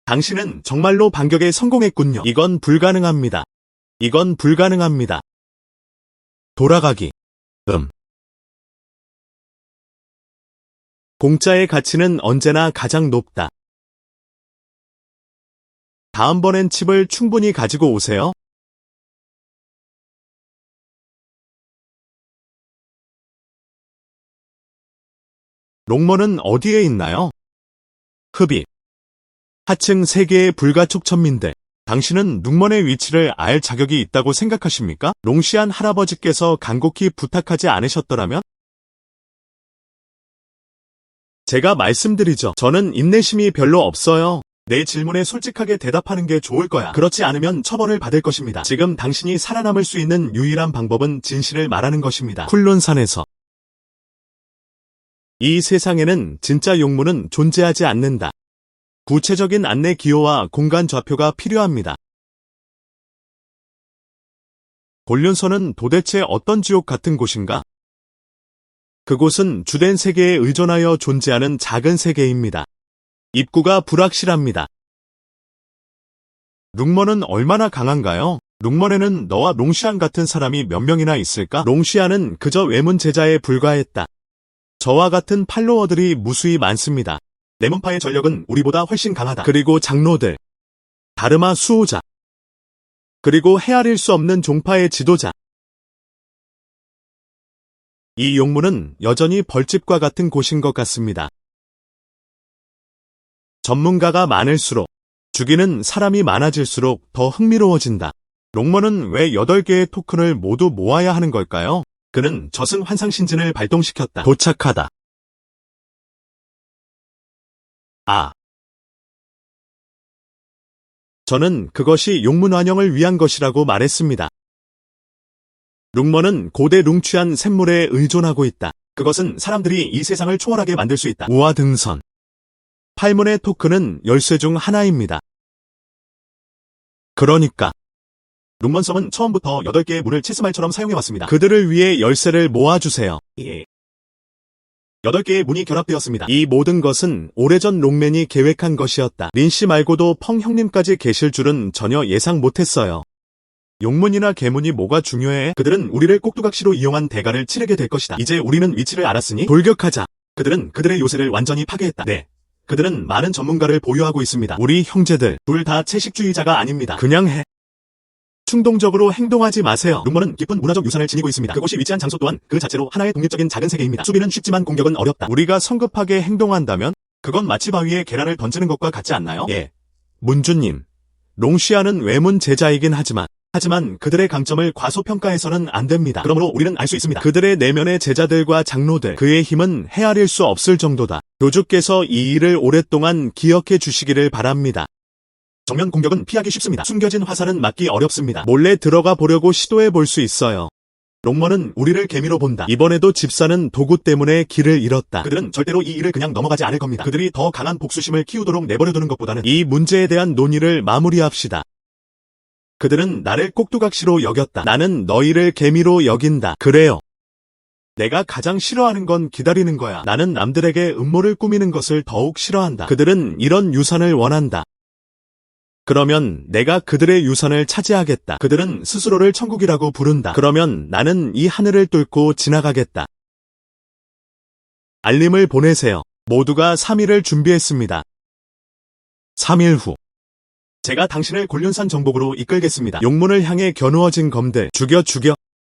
Speaker 1: 당신은 정말로 반격에 성공했군요. 이건 불가능합니다. 이건 불가능합니다. 돌아가기. 공짜의 가치는 언제나 가장 높다. 다음번엔 칩을 충분히 가지고 오세요. 롱먼은 어디에 있나요? 흡입. 하층 세계의 불가촉천민들. 당신은 룩먼의 위치를 알 자격이 있다고 생각하십니까? 롱시안 할아버지께서 간곡히 부탁하지 않으셨더라면? 제가 말씀드리죠. 저는 인내심이 별로 없어요. 내 질문에 솔직하게 대답하는 게 좋을 거야. 그렇지 않으면 처벌을 받을 것입니다. 지금 당신이 살아남을 수 있는 유일한 방법은 진실을 말하는 것입니다. 쿨론산에서. 이 세상에는 진짜 용무는 존재하지 않는다. 구체적인 안내 기호와 공간 좌표가 필요합니다. 곤륜선은 도대체 어떤 지옥 같은 곳인가? 그곳은 주된 세계에 의존하여 존재하는 작은 세계입니다. 입구가 불확실합니다. 룩먼은 얼마나 강한가요? 룩먼에는 너와 롱시안 같은 사람이 몇 명이나 있을까? 롱시안은 그저 외문 제자에 불과했다. 저와 같은 팔로워들이 무수히 많습니다. 네몬파의 전력은 우리보다 훨씬 강하다. 그리고 장로들, 다르마 수호자, 그리고 헤아릴 수 없는 종파의 지도자. 이 용문은 여전히 벌집과 같은 곳인 것 같습니다. 전문가가 많을수록, 죽이는 사람이 많아질수록 더 흥미로워진다. 롱머는 왜 8개의 토큰을 모두 모아야 하는 걸까요? 그는 저승 환상신진을 발동시켰다. 도착하다. 저는 그것이 용문완영을 위한 것이라고 말했습니다. 룽머는 고대 룽취한 샘물에 의존하고 있다. 그것은 사람들이 이 세상을 초월하게 만들 수 있다. 우와 등선. 8문의 토큰은 열쇠 중 하나입니다. 그러니까 룽먼섬은 처음부터 8개의 문을 체스말처럼 사용해왔습니다. 그들을 위해 열쇠를 모아주세요. 8개의 문이 결합되었습니다. 이 모든 것은 오래전 롱맨이 계획한 것이었다. 린씨 말고도 펑 형님까지 계실 줄은 전혀 예상 못했어요. 용문이나 계문이 뭐가 중요해? 그들은 우리를 꼭두각시로 이용한 대가를 치르게 될 것이다. 이제 우리는 위치를 알았으니 돌격하자. 그들은 그들의 요새를 완전히 파괴했다. 네. 그들은 많은 전문가를 보유하고 있습니다. 우리 형제들 둘 다 채식주의자가 아닙니다. 그냥 해. 충동적으로 행동하지 마세요. 룽머는 깊은 문화적 유산을 지니고 있습니다. 그곳이 위치한 장소 또한 그 자체로 하나의 독립적인 작은 세계입니다. 수비는 쉽지만 공격은 어렵다. 우리가 성급하게 행동한다면 그건 마치 바위에 계란을 던지는 것과 같지 않나요? 예. 문주님, 롱시아는 외문 제자이긴 하지만 그들의 강점을 과소평가해서는 안 됩니다. 그러므로 우리는 알 수 있습니다. 그들의 내면의 제자들과 장로들, 그의 힘은 헤아릴 수 없을 정도다. 교주께서 이 일을 오랫동안 기억해 주시기를 바랍니다. 정면 공격은 피하기 쉽습니다. 숨겨진 화살은 맞기 어렵습니다. 몰래 들어가 보려고 시도해 볼 수 있어요. 롱머는 우리를 개미로 본다. 이번에도 집사는 도구 때문에 길을 잃었다. 그들은 절대로 이 일을 그냥 넘어가지 않을 겁니다. 그들이 더 강한 복수심을 키우도록 내버려두는 것보다는 이 문제에 대한 논의를 마무리합시다. 그들은 나를 꼭두각시로 여겼다. 나는 너희를 개미로 여긴다. 그래요. 내가 가장 싫어하는 건 기다리는 거야. 나는 남들에게 음모를 꾸미는 것을 더욱 싫어한다. 그들은 이런 유산을 원한다. 그러면 내가 그들의 유산을 차지하겠다. 그들은 스스로를 천국이라고 부른다. 그러면 나는 이 하늘을 뚫고 지나가겠다. 알림을 보내세요. 모두가 3일을 준비했습니다. 3일 후. 제가 당신을 곤륜산 정복으로 이끌겠습니다. 용문을 향해 겨누어진 검들 죽여.